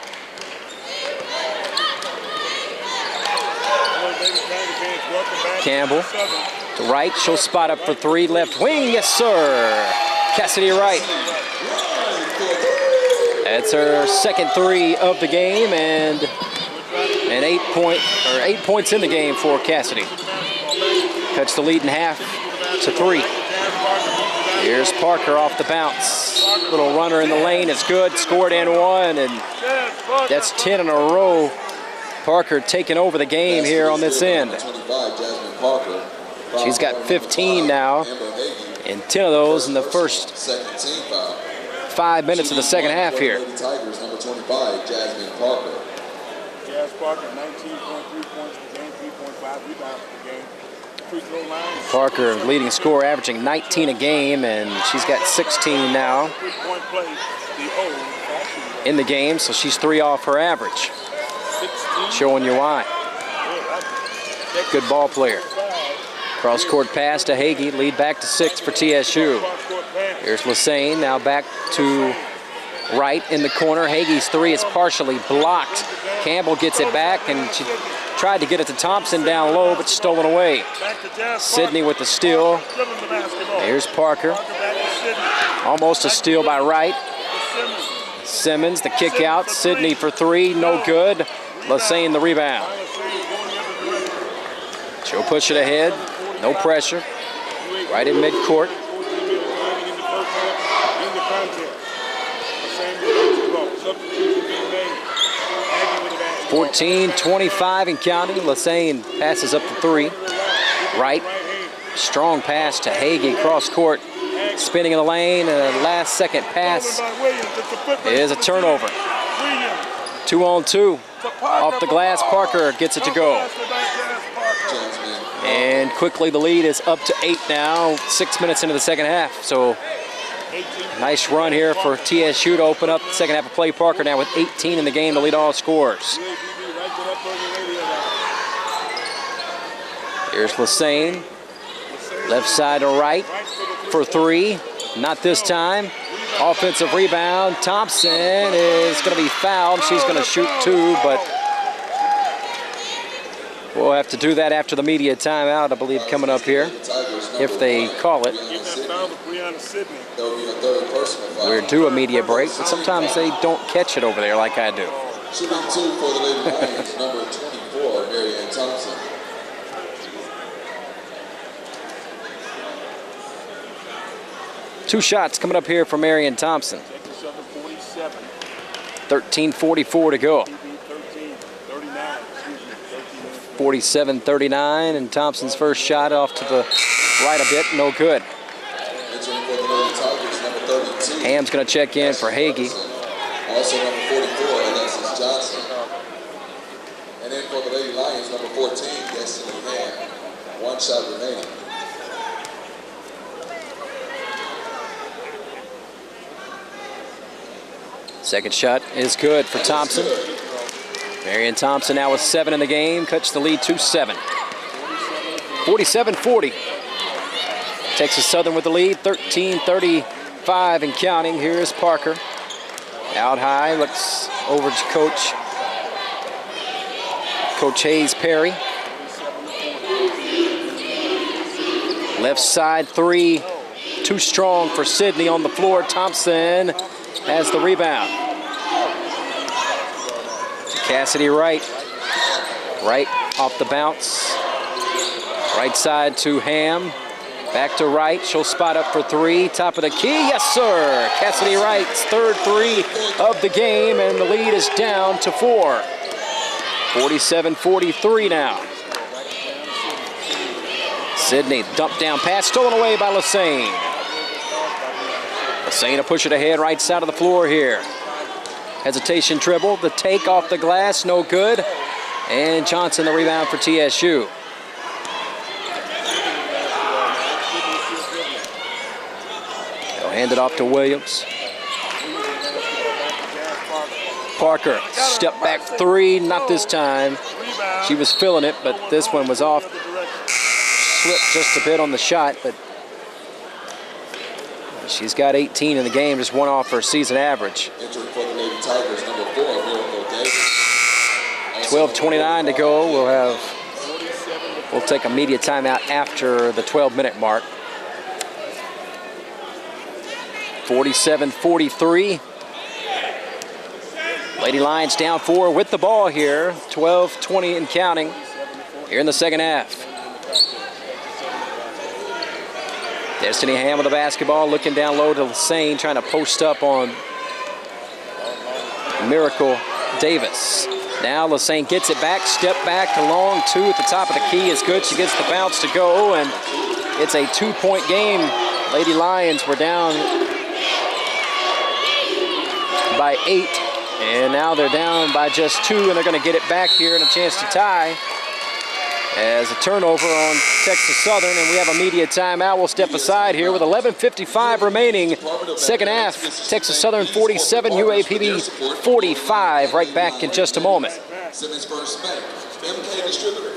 Campbell to Wright. She'll spot up for 3. Left wing, yes sir. Cassidy Wright. That's her second 3 of the game, and an 8 points in the game for Cassidy. Cuts the lead in half to 3. Here's Parker off the bounce. Little runner in the lane is good. Scored and one, and that's 10 in a row. Parker taking over the game here on this end. She's got 15 now, and 10 of those in the first 5 minutes of the second half here. Tigers, number 25, Jasmine Parker. Jazz Parker, 19.3 points per game, 3.5 rebounds per game. Free throw line. Parker, leading scorer, averaging 19 a game, and she's got 16 now in the game, so she's 3 off her average. Showing you why. Good ball player. Cross-court pass to Hagee, lead back to 6 for TSU. Here's Lassane, now back to Wright in the corner. Hagee's 3 is partially blocked. Campbell gets it back, and she tried to get it to Thompson down low, but stolen away. Sidney with the steal. Here's Parker. Almost a steal by Wright. Simmons, the kick out. Sidney for 3, no good. Lassane the rebound. She'll push it ahead, no pressure. Right in midcourt. 14-25 and counting. Lassane passes up to 3. Wright, strong pass to Hagee, cross court. Spinning in the lane, and a last second pass is a turnover. 2 on 2. Off the glass, Parker gets it to go. And quickly the lead is up to 8 now, 6 minutes into the second half. So nice run here for TSU to open up the second half of play. Parker now with 18 in the game to lead all scores. Here's Lassane. Left side to right for 3. Not this time. Offensive rebound. Thompson is going to be fouled. She's going to shoot 2, but we'll have to do that after the media timeout, I believe, coming up here, if they call it. We're due a media break, but sometimes they don't catch it over there like I do. Shooting 2 for the Lady Lions, number 24, Marianne Thompson. Two shots coming up here for Marianne Thompson. 13:44 to go. 47-39, and Thompson's first shot off to the right a bit, no good. Ham's going to check in for Hagee. Also number 44, Alexis Johnson. And then for the Lady Lions, number 14, Destiny Ham. 1 shot remaining. Second shot is good for Thompson. Marianne Thompson now with 7 in the game, cuts the lead to 7. 47-40. Texas Southern with the lead, 13:35 and counting. Here's Parker. Out high, looks over to Coach Hayes Perry. Left side 3, too strong for Sidney on the floor. Thompson has the rebound. Cassidy Wright. Wright off the bounce. Right side to Ham. Back to Wright. She'll spot up for 3. Top of the key. Yes, sir. Cassidy Wright's third 3 of the game, and the lead is down to 4. 47-43 now. Sidney, dump down pass, stolen away by Lassane. Lassane to push it ahead, right side of the floor here. Hesitation dribble, the take off the glass, no good. And Johnson the rebound for TSU. They'll hand it off to Williams. Parker, step back 3, not this time. She was feeling it, but this one was off. Slipped just a bit on the shot, but she's got 18 in the game, just 1 off her season average. 12:29 to go. We'll take a media timeout after the 12-minute mark. 47-43. Lady Lions down 4 with the ball here. 12-20 and counting here in the second half. Destiny Ham with the basketball, looking down low to Lassane, trying to post up on Miracle Davis. Now Lassane gets it back, step back to long 2 at the top of the key is good. She gets the bounce to go, and it's a 2-point game. Lady Lions were down by 8, and now they're down by just 2, and they're going to get it back here and a chance to tie. As a turnover on Texas Southern, and we have a media timeout. We'll step aside here with 11:55 remaining. Second half, Texas Southern 47, UAPB 45. Right back in just a moment. Simmons First Bank, MK Distributors.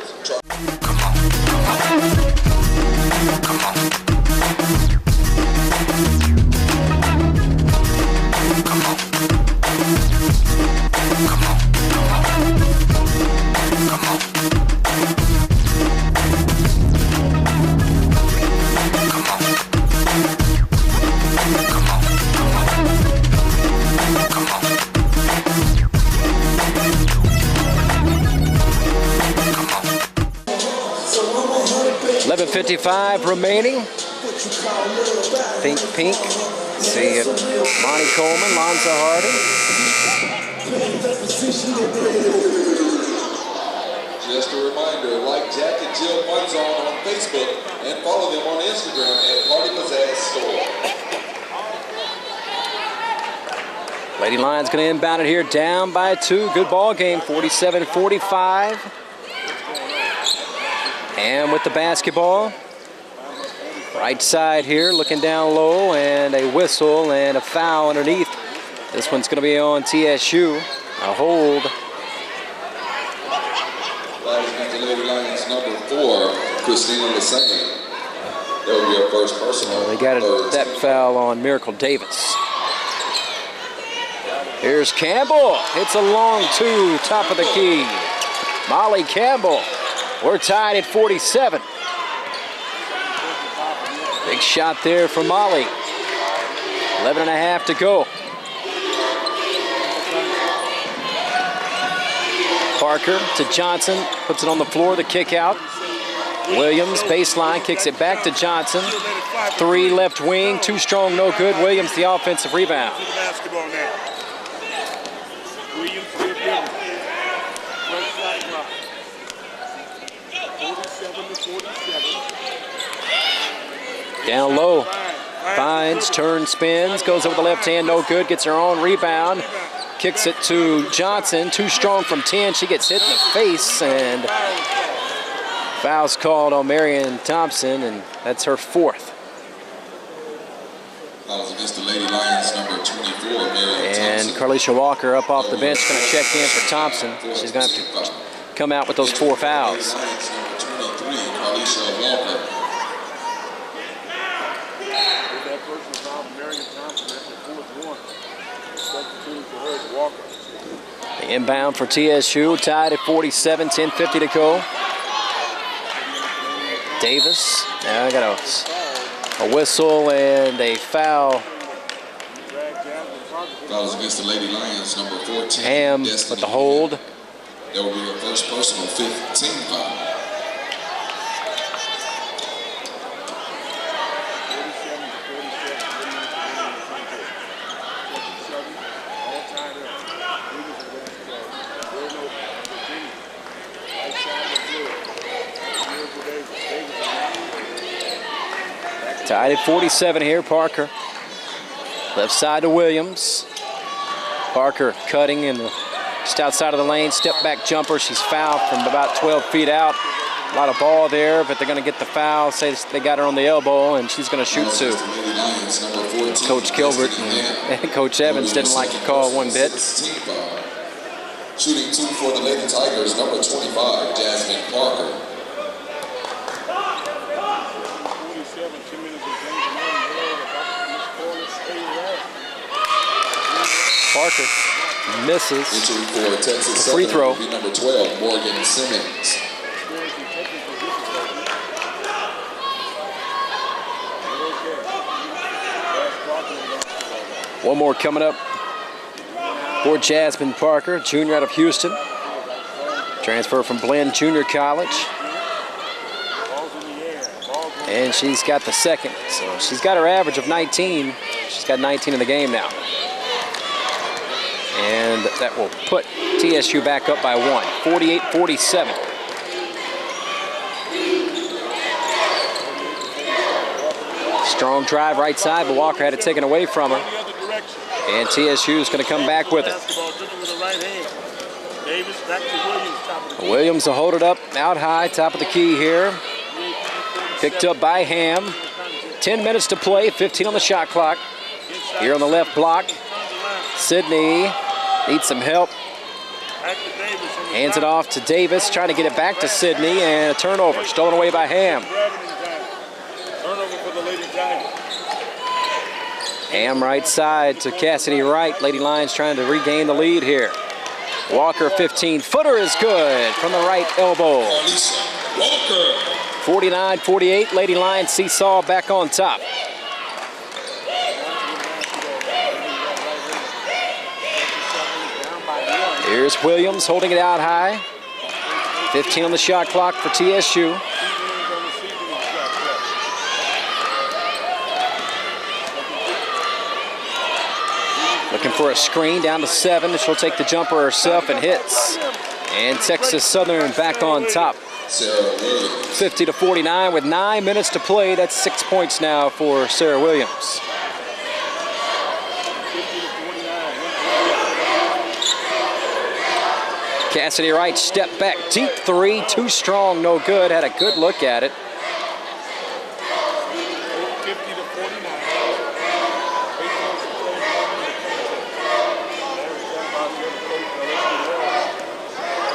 .55 remaining. Pink. See it. Monty Coleman, Lonza Harding. Just a reminder, like Jack and Jill Munzon on Facebook and follow them on Instagram at Party Pizzazz Store. Lady Lions going to inbound it here, down by 2. Good ball game, 47-45. And with the basketball, right side here, looking down low, and a whistle and a foul underneath. This one's going to be on TSU. A hold. Lady Lions number 4, Christina Lassane. That will be her first personal. Well, they got that foul on Miracle Davis. Here's Campbell. It's a long 2, top of the key. Molly Campbell. We're tied at 47. Big shot there for Molly. 11.5 to go. Parker to Johnson, puts it on the floor, the kick out. Williams, baseline, kicks it back to Johnson. 3 left wing, 2 strong, no good. Williams, the offensive rebound. Down low, finds, turns, spins, goes over the left hand, no good, gets her own rebound, kicks it to Johnson, too strong from 10, she gets hit in the face, and foul's called on Marion Thompson, and that's her 4th. Fouls against the Lady Lions, number 24, Marion and Thompson. Carlisha Walker up off the bench, going to check in for Thompson. She's going to have to come out with those 4 fouls. Lady Lions, number 23, Carlisha Walker. The inbound for TSU, tied at 47, 10:50 to go. Davis, now I got a whistle and a foul. Fouls against the Lady Lions, number 14. Ham with the hold. That will be her first personal 15 foul. Tied at 47 here, Parker. Left side to Williams. Parker cutting in the just outside of the lane, step back jumper. She's fouled from about 12 feet out. A lot of ball there, but they're going to get the foul. Say they got her on the elbow, and she's going to shoot 2. Coach Gilbert and Coach Evans didn't like the call one bit. Shooting 2 for the Lady Tigers, number 25, Jasmine Parker. Parker misses for Texas the free throw. Number 12, Morgan Simmons. One more coming up for Jasmine Parker, junior out of Houston. Transfer from Blinn Junior College. And she's got the second. So she's got her average of 19. She's got 19 in the game now. And that will put TSU back up by 1, 48-47. Strong drive right side, but Walker had it taken away from her. And TSU is going to come back with it. Williams will hold it up out high, top of the key here. Picked up by Ham. 10 minutes to play, 15 on the shot clock. Here on the left block, Sydney needs some help. Hands it off to Davis, trying to get it back to Sydney, and a turnover, stolen away by Ham. Ham right side to Cassidy Wright. Lady Lions trying to regain the lead here. Walker 15-footer is good from the right elbow. 49-48, Lady Lions seesaw back on top. Here's Williams holding it out high. 15 on the shot clock for TSU. Looking for a screen down to 7. She'll take the jumper herself and hits. And Texas Southern back on top. 50-49 with 9 minutes to play. That's 6 points now for Sarah Williams. Cassidy Wright step back, deep three, too strong, no good. Had a good look at it.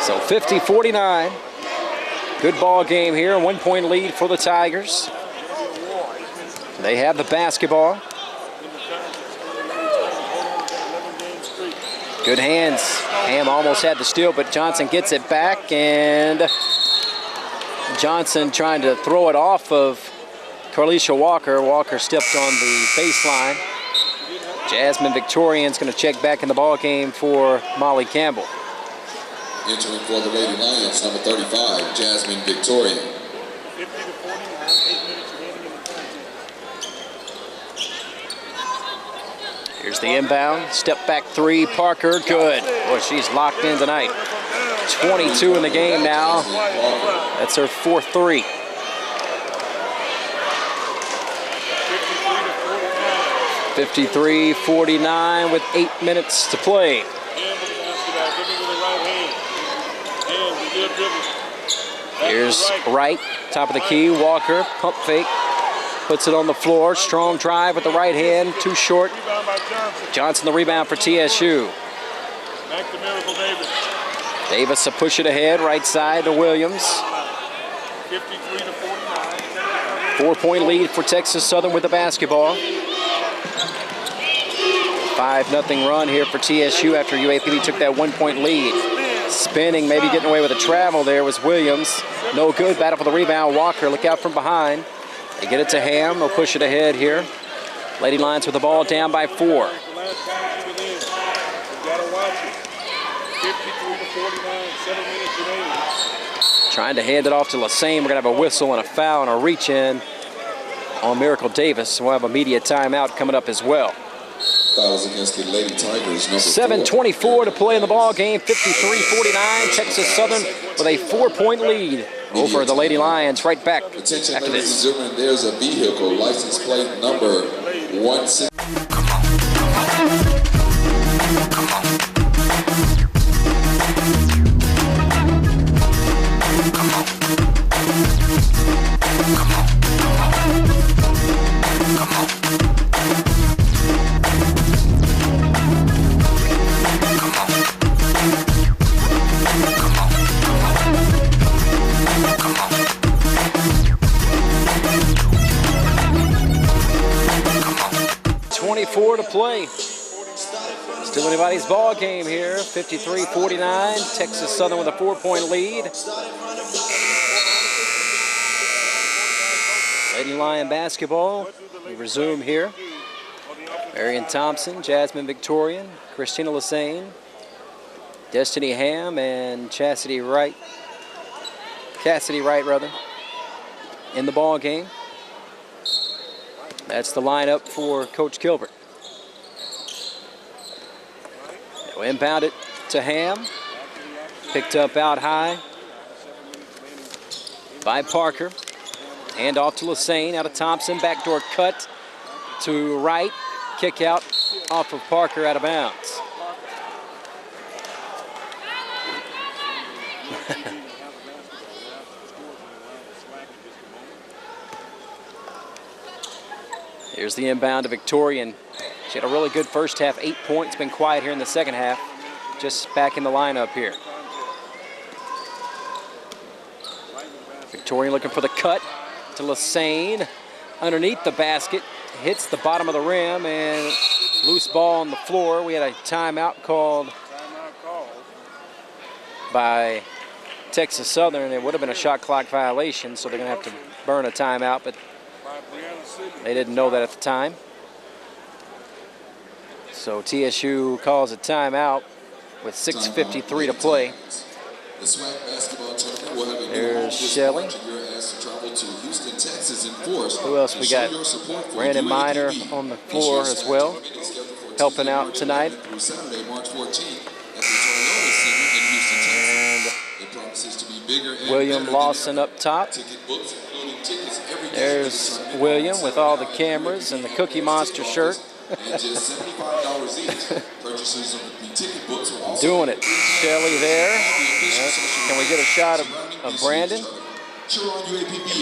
So 50-49. Good ball game here, a 1 point lead for the Tigers. They have the basketball. Good hands. Ham almost had the steal, but Johnson gets it back, and Johnson trying to throw it off of Carlisha Walker. Walker stepped on the baseline. Jasmine Victorian's going to check back in the ball game for Molly Campbell. Entering for the Lady Lions, number 35, Jasmine Victorian. 50-49, 8 minutes remaining in the contest. Here's the inbound, step back three, Parker, good. Boy, she's locked in tonight. 22 in the game now. That's her fourth three. 53-49 with 8 minutes to play. Here's Wright, top of the key, Walker, pump fake, puts it on the floor, strong drive with the right hand, too short. Johnson the rebound for TSU. Back to Miracle Davis. Davis to push it ahead, right side to Williams. 53-49. 4 point lead for Texas Southern with the basketball. 5-0 run here for TSU after UAPB took that 1 point lead. Spinning, maybe getting away with a travel there was Williams. No good, battle for the rebound. Walker, look out from behind. They get it to Ham, they'll push it ahead here. Lady Lions with the ball down by 4. Trying to hand it off to Lassane. We're gonna have a whistle and a foul and a reach in on Miracle Davis. We'll have a media timeout coming up as well. Fouls against the Lady Tigers, number 7:24 to play in the ball game. 53-49. Texas Southern with a 4 point lead over the Lady Lions. Right back Attention, after ladies this. and gentlemen, there's a vehicle, license plate number 16. To play. Still anybody's ball game here. 53-49. Texas Southern with a 4 point lead. Lady Lion basketball. We resume here. Marion Thompson, Jasmine Victorian, Christina Lassane, Destiny Ham, and Cassidy Wright, in the ball game. That's the lineup for Coach Gilbert. They'll inbound it to Ham. Picked up out high by Parker. Hand off to Lassane, out of Thompson. Backdoor cut to Wright. Kick out off of Parker, out of bounds. Here's the inbound to Victorian. She had a really good first half, 8 points. Been quiet here in the second half. Just back in the lineup here. Victorian looking for the cut to Lassane. Underneath the basket, hits the bottom of the rim, and loose ball on the floor. We had a timeout called by Texas Southern. It would have been a shot clock violation, so they're going to have to burn a timeout, but they didn't know that at the time. So TSU calls a timeout with 6:53 to play. There's Shelley. Who else we got? Brandon Miner on the floor as well, helping out tonight. And William Lawson up top. There's William with all the cameras and the Cookie Monster shirt. Doing it. Shelley there. Can we get a shot of Brandon?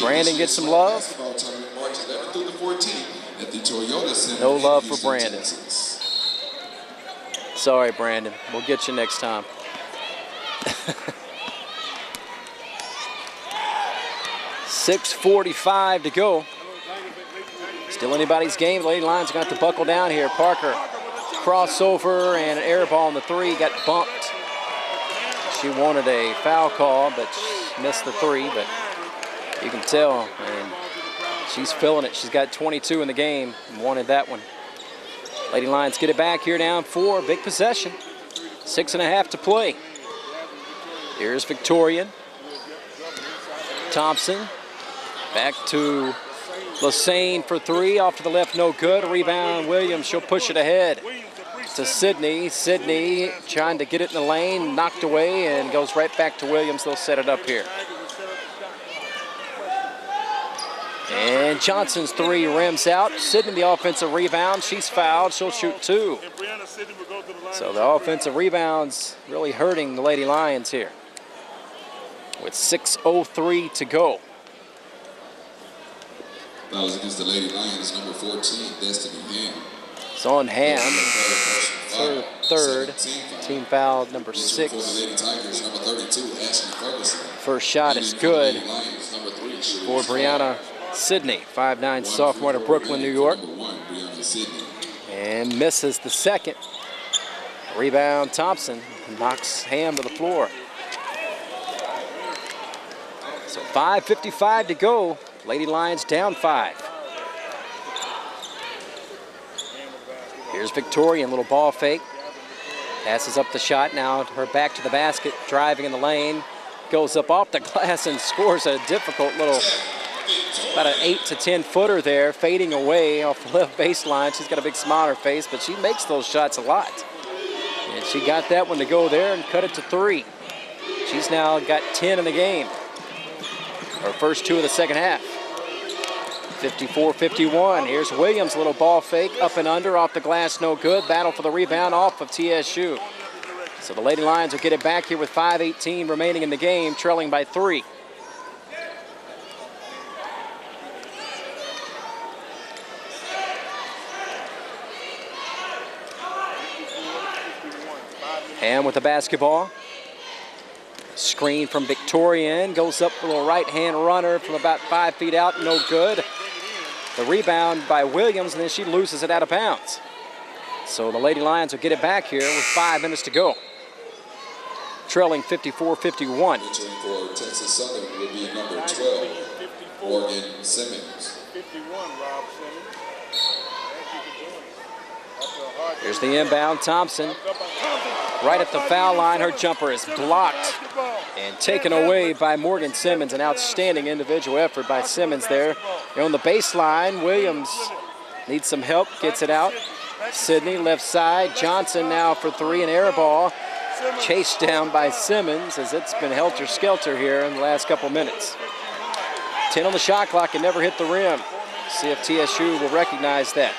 Brandon gets some love. No love for Brandon. Sorry, Brandon. We'll get you next time. .6:45 to go. Still anybody's game. Lady Lions got to buckle down here. Parker, crossover and an air ball on the three. Got bumped. She wanted a foul call, but she missed the three. But you can tell, and she's feeling it. She's got 22 in the game and wanted that one. Lady Lions get it back here down 4. Big possession. 6.5 to play. Here's Victorian. Thompson. Back to Lassane for 3. Off to the left, no good. Rebound, Williams. She'll push it ahead to Sydney. Sydney trying to get it in the lane. Knocked away and goes right back to Williams. They'll set it up here. And Johnson's 3 rims out. Sydney the offensive rebound. She's fouled. She'll shoot 2. So the offensive rebounds really hurting the Lady Lions here with 6:03 to go. That was against the Lady Lions, number 14, Destiny Ham. It's on Ham. Third. Team foul number 6. For the Lady Tigers, number 32, Ashley Ferguson. First shot is good for Brianna Sydney, 5'9" sophomore to Brooklyn, New York. And misses the second. Rebound, Thompson knocks Ham to the floor. So 5:55 to go. Lady Lions down 5. Here's Victorian, little ball fake. Passes up the shot, now her back to the basket, driving in the lane. Goes up off the glass and scores a difficult little, about an 8 to 10 footer there, fading away off the left baseline. She's got a big smile on her face, but she makes those shots a lot. And she got that one to go there and cut it to 3. She's now got 10 in the game. Her first 2 of the second half. 54-51. Here's Williams, little ball fake, up and under, off the glass, no good. Battle for the rebound off of TSU. So the Lady Lions will get it back here with 5:18 remaining in the game, trailing by 3. Ham with the basketball. Screen from Victorian, goes up with a little right-hand runner from about 5 feet out, no good. The rebound by Williams, and then she loses it out of bounds. So the Lady Lions will get it back here with 5 minutes to go. Trailing 54-51. For Texas Southern will be number 12, Morgan Simmons. 51, Rob Simmons. Thank you for joining. Here's the inbound. Thompson right at the foul line. Her jumper is blocked and taken away by Morgan Simmons. An outstanding individual effort by Simmons there. They're on the baseline. Williams needs some help, gets it out. Sydney left side. Johnson now for three, an air ball. Chased down by Simmons as it's been helter-skelter here in the last couple minutes. 10 on the shot clock and never hit the rim. See if TSU will recognize that.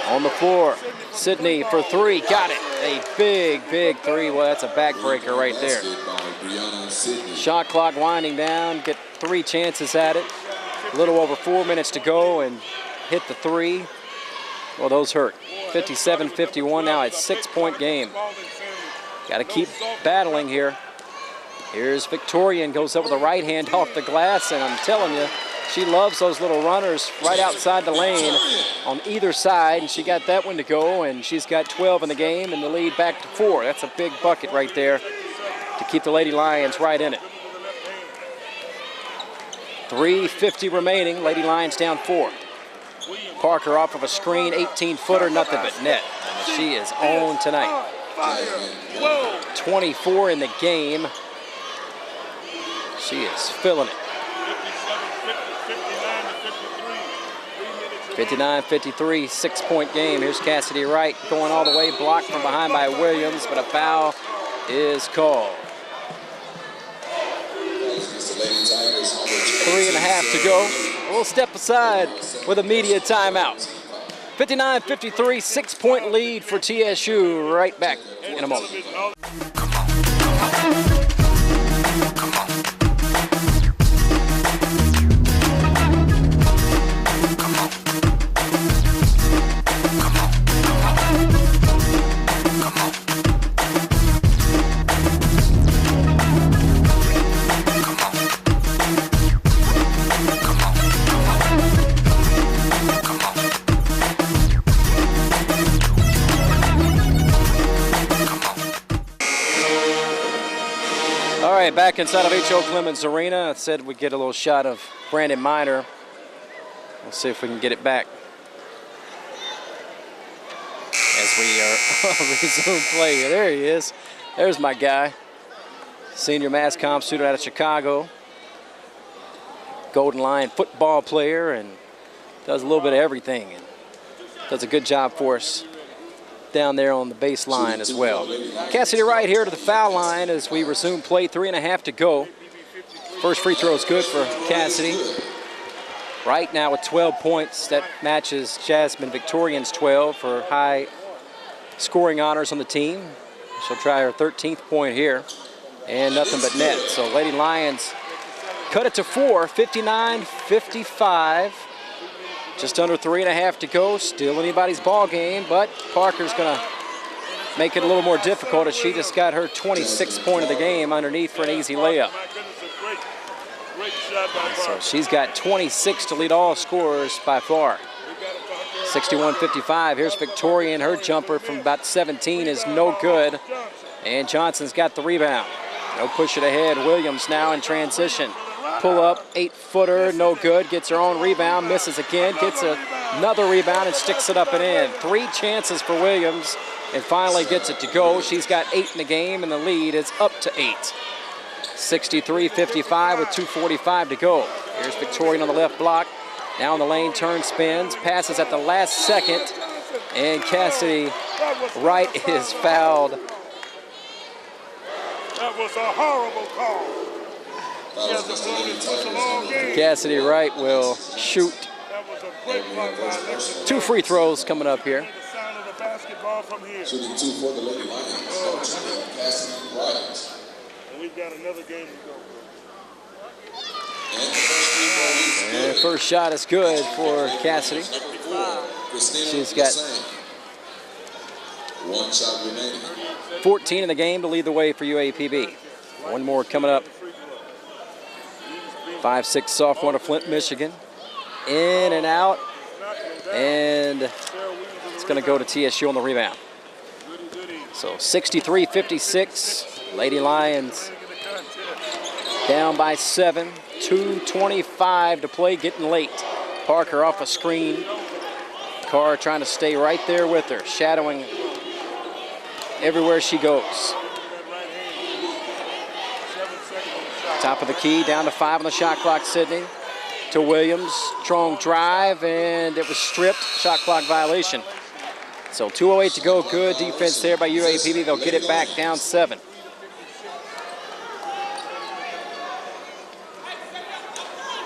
On the floor, Sydney for three, got it. A big, big three. Well, that's a backbreaker right there. Shot clock winding down, get three chances at it. A little over 4 minutes to go and hit the three. Well, those hurt. 57-51 now, it's a 6-point game. Got to keep battling here. Here's Victorian, goes up with a right hand off the glass, and I'm telling you, she loves those little runners right outside the lane on either side, and she got that one to go, and she's got 12 in the game, and the lead back to 4. That's a big bucket right there to keep the Lady Lions right in it. 3:50 remaining, Lady Lions down 4. Parker off of a screen, 18-footer, nothing but net. And she is on tonight. 24 in the game. She is feeling it. 59-53, 6-point game. Here's Cassidy Wright going all the way, blocked from behind by Williams, but a foul is called. 3.5 to go. We'll step aside with a media timeout. 59-53, 6-point lead for TSU. Right back in a moment. All right, back inside of H.O. Clemens Arena. I said we'd get a little shot of Brandon Miner. We'll see if we can get it back as we resume play. There he is. There's my guy. Senior mass comm student out of Chicago. Golden Lion football player and does a little bit of everything. And does a good job for us down there on the baseline as well. Cassidy Wright here to the foul line as we resume play. 3.5 to go. First free throw is good for Cassidy. Wright now with 12 points. That matches Jasmine Victorian's 12 for high scoring honors on the team. She'll try her 13th point here. And nothing but net. So Lady Lions cut it to 4, 59-55. Just under 3.5 to go. Still anybody's ball game, but Parker's going to make it a little more difficult as she just got her 26th point of the game underneath for an easy layup. So she's got 26 to lead all scorers by far. 61-55. Here's Victorian. Her jumper from about 17 is no good. And Johnson's got the rebound. No push it ahead. Williams now in transition. Pull up, 8-footer, no good. Gets her own rebound, misses again, gets another rebound and sticks it up and in. 3 chances for Williams and finally gets it to go. She's got 8 in the game and the lead is up to 8. 63-55 with 2:45 to go. Here's Victorian on the left block. Now in the lane, turn, spins, passes at the last second, and Cassidy Wright is fouled. That was a horrible call. Cassidy Wright will shoot 2 free throws coming up here. Shooting 2 for the Lady Lions. Cassidy Wright. And we've got another game to go. And first shot is good for Cassidy. She's got 1 shot remaining. 14 in the game to lead the way for UAPB. One more coming up. 5'6" sophomore to Flint, Michigan. In and out. And it's going to go to TSU on the rebound. So 63-56. Lady Lions down by 7. 2:25 to play, getting late. Parker off a screen. Carr trying to stay right there with her, shadowing everywhere she goes. Top of the key, down to 5 on the shot clock, Sydney. To Williams, strong drive, and it was stripped. Shot clock violation. So 2:08 to go. Good defense there by UAPB. They'll get it back down 7.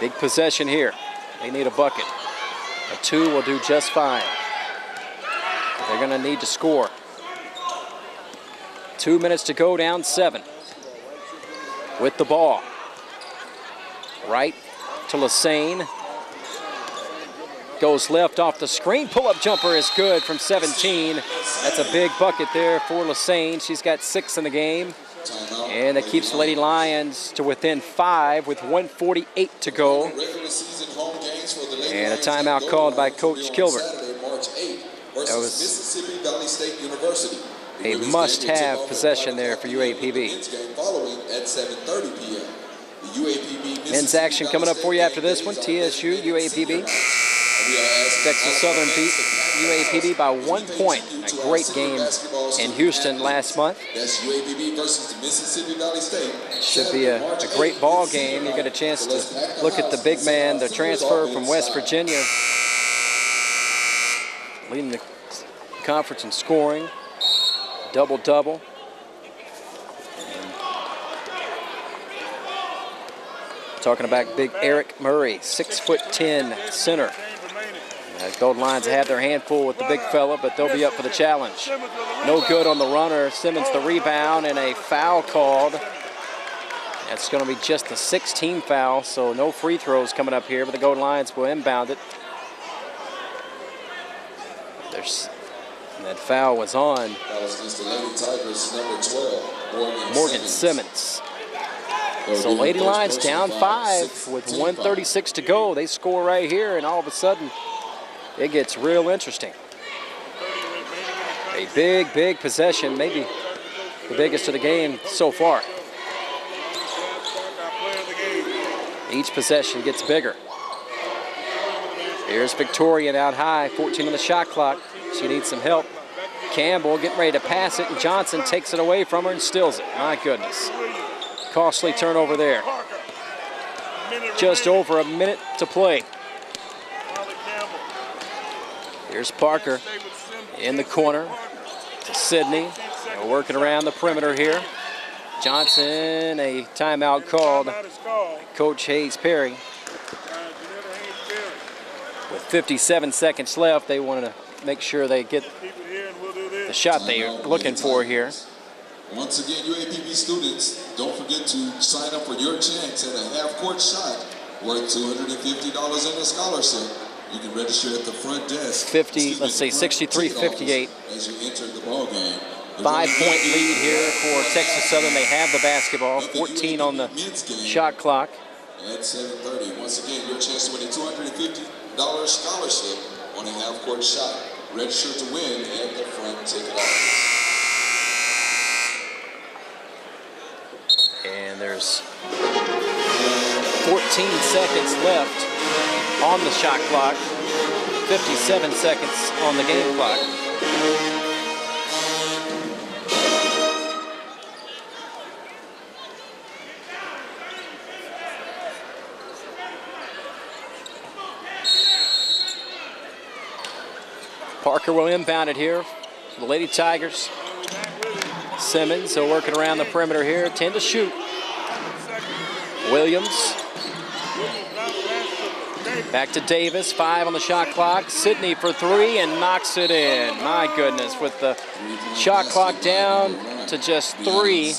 Big possession here. They need a bucket. A 2 will do just fine. They're going to need to score. 2 minutes to go, down 7. With the ball. Right to Lassane. Goes left off the screen. Pull-up jumper is good from 17. That's a big bucket there for Lassane. She's got 6 in the game. And that keeps the Lady Lions to within 5 with 1:48 to go. And a timeout called by Coach Kilbert. That was a must-have possession there for UAPB. Men's action coming up for you after this one. TSU, UAPB. Texas Southern beat UAPB by 1 point. A great game in Houston last month. Should be a great ball game. You get a chance to look at the big man, the transfer from West Virginia, leading the conference in scoring. Double-double. Talking about big Eric Murray, 6'10" center. Golden Lions have their handful with the big fella, but they'll be up for the challenge. No good on the runner. Simmons the rebound, and a foul called. That's going to be just the 16th foul, so no free throws coming up here, but the Golden Lions will inbound it. That foul was on That was against the Lady Tigers, number 12, Morgan Simmons. So Lady Lions down 5 with 1:36 to go. They score right here, and all of a sudden, it gets real interesting. A big, big possession, maybe the biggest of the game so far. Each possession gets bigger. Here's Victorian out high, 14 on the shot clock. She needs some help. Campbell getting ready to pass it, and Johnson takes it away from her and steals it. My goodness. Costly turnover there. Just over a minute to play. Here's Parker in the corner to Sydney. They're working around the perimeter here. Johnson, a timeout called. Coach Hayes Perry. With 57 seconds left, they wanted to make sure they get the shot they're looking for here. Once again, UAPB students, don't forget to sign up for your chance at a half-court shot worth $250 in a scholarship. You can register at the front desk. 63-58. As you enter the ball game. 5-point lead here for Texas Southern. They have the basketball. 14 on the shot clock. At 7:30. Once again, your chance to win a $250 scholarship on a half-court shot. Register to win at the front ticket office. And there's 14 seconds left on the shot clock. 57 seconds on the game clock. Parker will inbound it here for the Lady Tigers. Simmons, so working around the perimeter here, 10 to shoot. Williams. Back to Davis, 5 on the shot clock. Sydney for 3 and knocks it in. My goodness, with the shot clock down to just 3.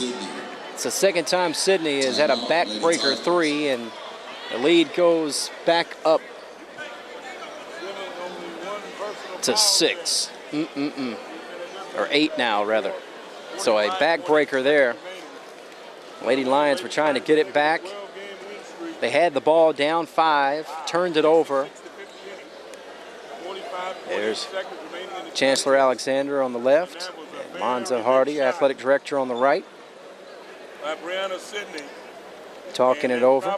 It's the second time Sydney has had a backbreaker 3, and the lead goes back up to 6. Or 8 now, rather. So a backbreaker there. Lady Lions were trying to get it back. They had the ball down 5, turned it over. There's Chancellor Alexander on the left, and Monza Hardy, athletic director, on the right. Talking it over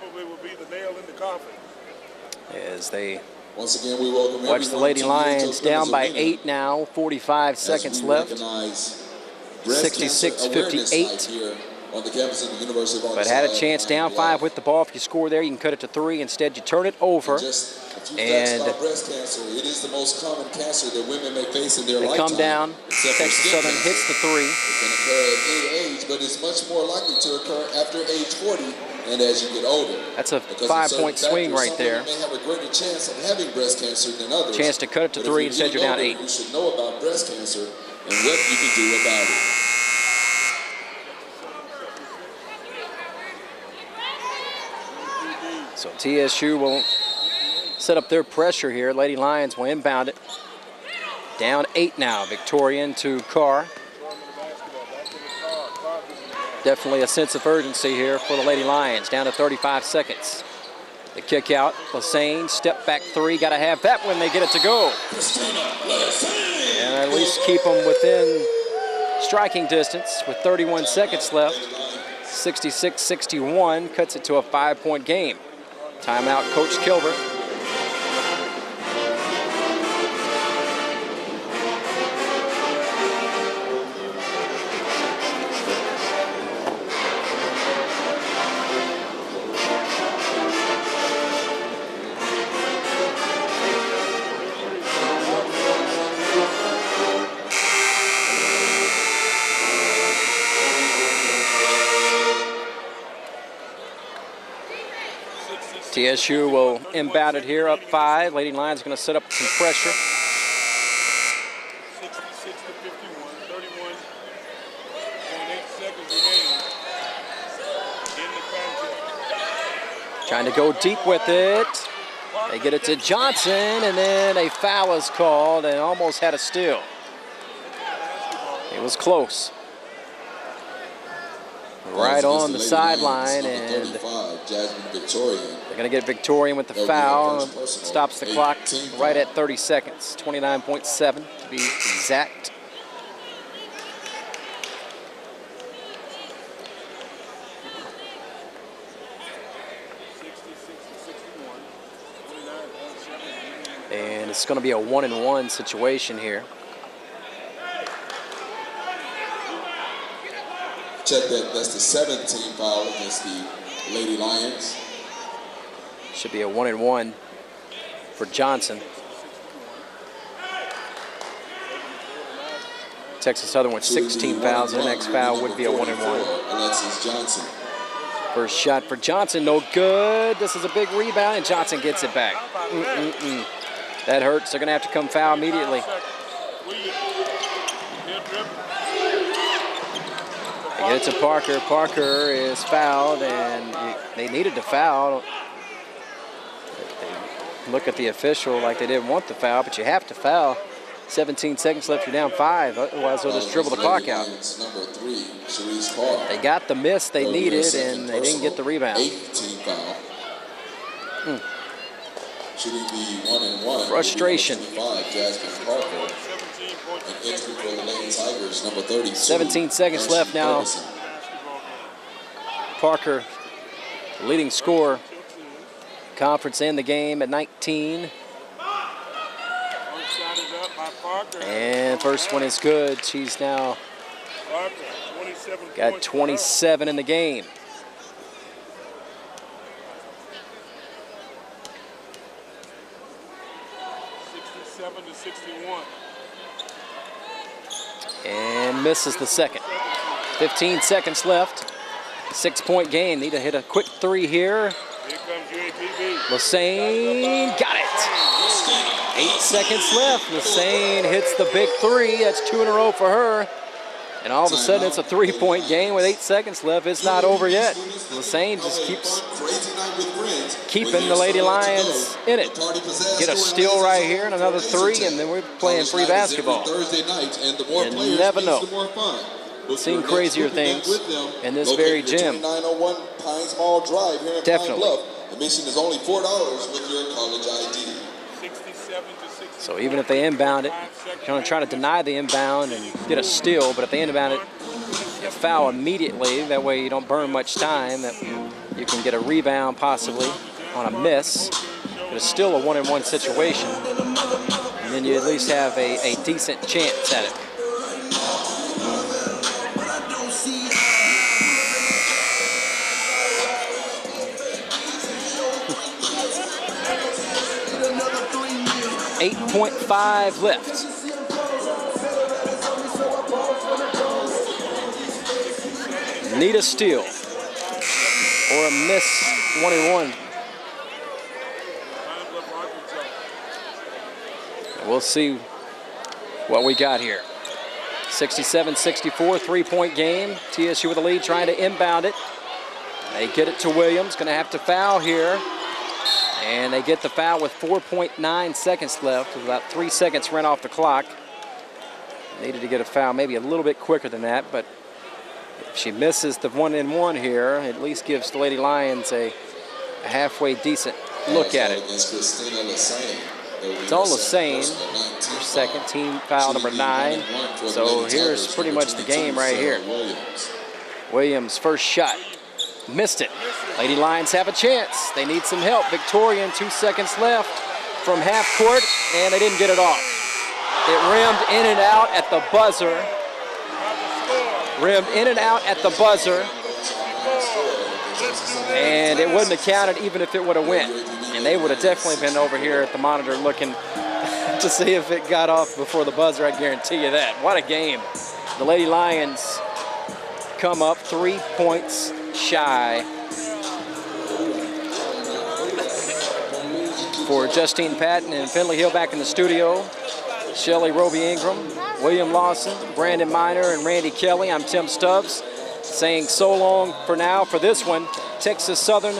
as they Once again, we welcome Watch the Lady Lions down by 8 now, 45 seconds left. 66-58. On the campus of the University of Arkansas. But had a chance down 5 with the ball. If you score there, you can cut it to 3. Instead, you turn it over. And breast cancer, it is the most common cancer that women may face in their lifetime. They come down. Texas Southern hits the 3. It can occur at any age, but it's much more likely to occur after age 40 and as you get older. That's a 5-point swing right there. Some may have a greater chance of having breast cancer than others. Chance to cut it to 3. Instead, you're down 8. You should know about breast cancer and what you can do about it. So TSU will set up their pressure here. Lady Lions will inbound it. Down 8 now. Victorian to Carr. Definitely a sense of urgency here for the Lady Lions. Down to 35 seconds. The kick out. Lassane, step back 3. Got to have that when they get it to go. And at least keep them within striking distance with 31 seconds left. 66-61 cuts it to a 5-point game. Timeout, Coach Kilbert. TSU will inbound it here, up 5. Lady Lions going to set up some pressure. 66-51, 31.8 seconds remaining in the contest. Trying to go deep with it. They get it to Johnson, and then a foul is called and almost had a steal. It was close. Right on the sideline, and they're going to get Victorian with the foul. Stops the clock right at 30 seconds, 29.7 to be exact. And it's going to be a 1-and-1 situation here. Check that, that's the 17th foul against the Lady Lions. Should be a 1-and-1 for Johnson. Texas Southern with 16 fouls. The next foul would be a 1-and-1. Alexis Johnson. First shot for Johnson, no good. This is a big rebound, and Johnson gets it back. That hurts. They're going to have to come foul immediately. They get it to Parker. Parker is fouled, and they needed to foul. They look at the official like they didn't want the foul, but you have to foul. 17 seconds left, you're down 5. Otherwise, they'll just dribble the clock out. Number 3, Cherise Carr. They got the miss they needed, and they didn't get the rebound. 18 foul. Shooting the 1-and-1. Frustration. 5, Jasmine Parker. An entry for the Lady Tigers, number 32. 17 seconds left now. Parker, leading scorer, conference and the game at 19. And first one is good. She's now got 27 in the game. And misses the second. 15 seconds left. 6-point game. Need to hit a quick 3 here. Lassane got it. 8 seconds left. Lassane hits the big 3. That's 2 in a row for her. And all of a sudden, it's a 3-point game with 8 seconds left. It's not over yet. Lassane just keeps keeping the Lady Lions in it. Get a steal right here and another 3, and then we're playing free basketball. You never know. Seen crazier things in this very gym. Definitely. Admission is only $4 with your college ID. So even if they inbound it, you're going to try to deny the inbound and get a steal, but if they inbound it, you foul immediately. That way you don't burn much time. That you can get a rebound possibly on a miss. but it's still a 1-and-1 situation. And then you at least have a decent chance at it. .5 left. Need a steal or a miss 1-and-1. We'll see what we got here. 67-64, three-point game. TSU with the lead, trying to inbound it. They get it to Williams, gonna have to foul here. And they get the foul with 4.9 seconds left, with about 3 seconds run off the clock. Needed to get a foul maybe a little bit quicker than that, but if she misses the 1-and-1 here, at least gives the Lady Lions a halfway decent look at it. It's all Lassane, her second, team foul number 9. So here's pretty much the game right here. Williams' first shot, missed it. Lady Lions have a chance. They need some help. Victorian, 2 seconds left from half court, and they didn't get it off. It rimmed in and out at the buzzer. Rimmed in and out at the buzzer. And it wouldn't have counted even if it would have went. And they would have definitely been over here at the monitor looking to see if it got off before the buzzer, I guarantee you that. What a game. The Lady Lions come up 3 points shy. For Justine Patton and Finley Hill back in the studio, Shelly Roby Ingram, William Lawson, Brandon Miner, and Randy Kelly. I'm Tim Stubbs saying so long for now for this one. Texas Southern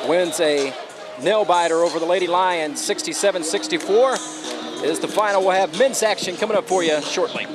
wins a nail-biter over the Lady Lions, 67-64 is the final. We'll have men's action coming up for you shortly.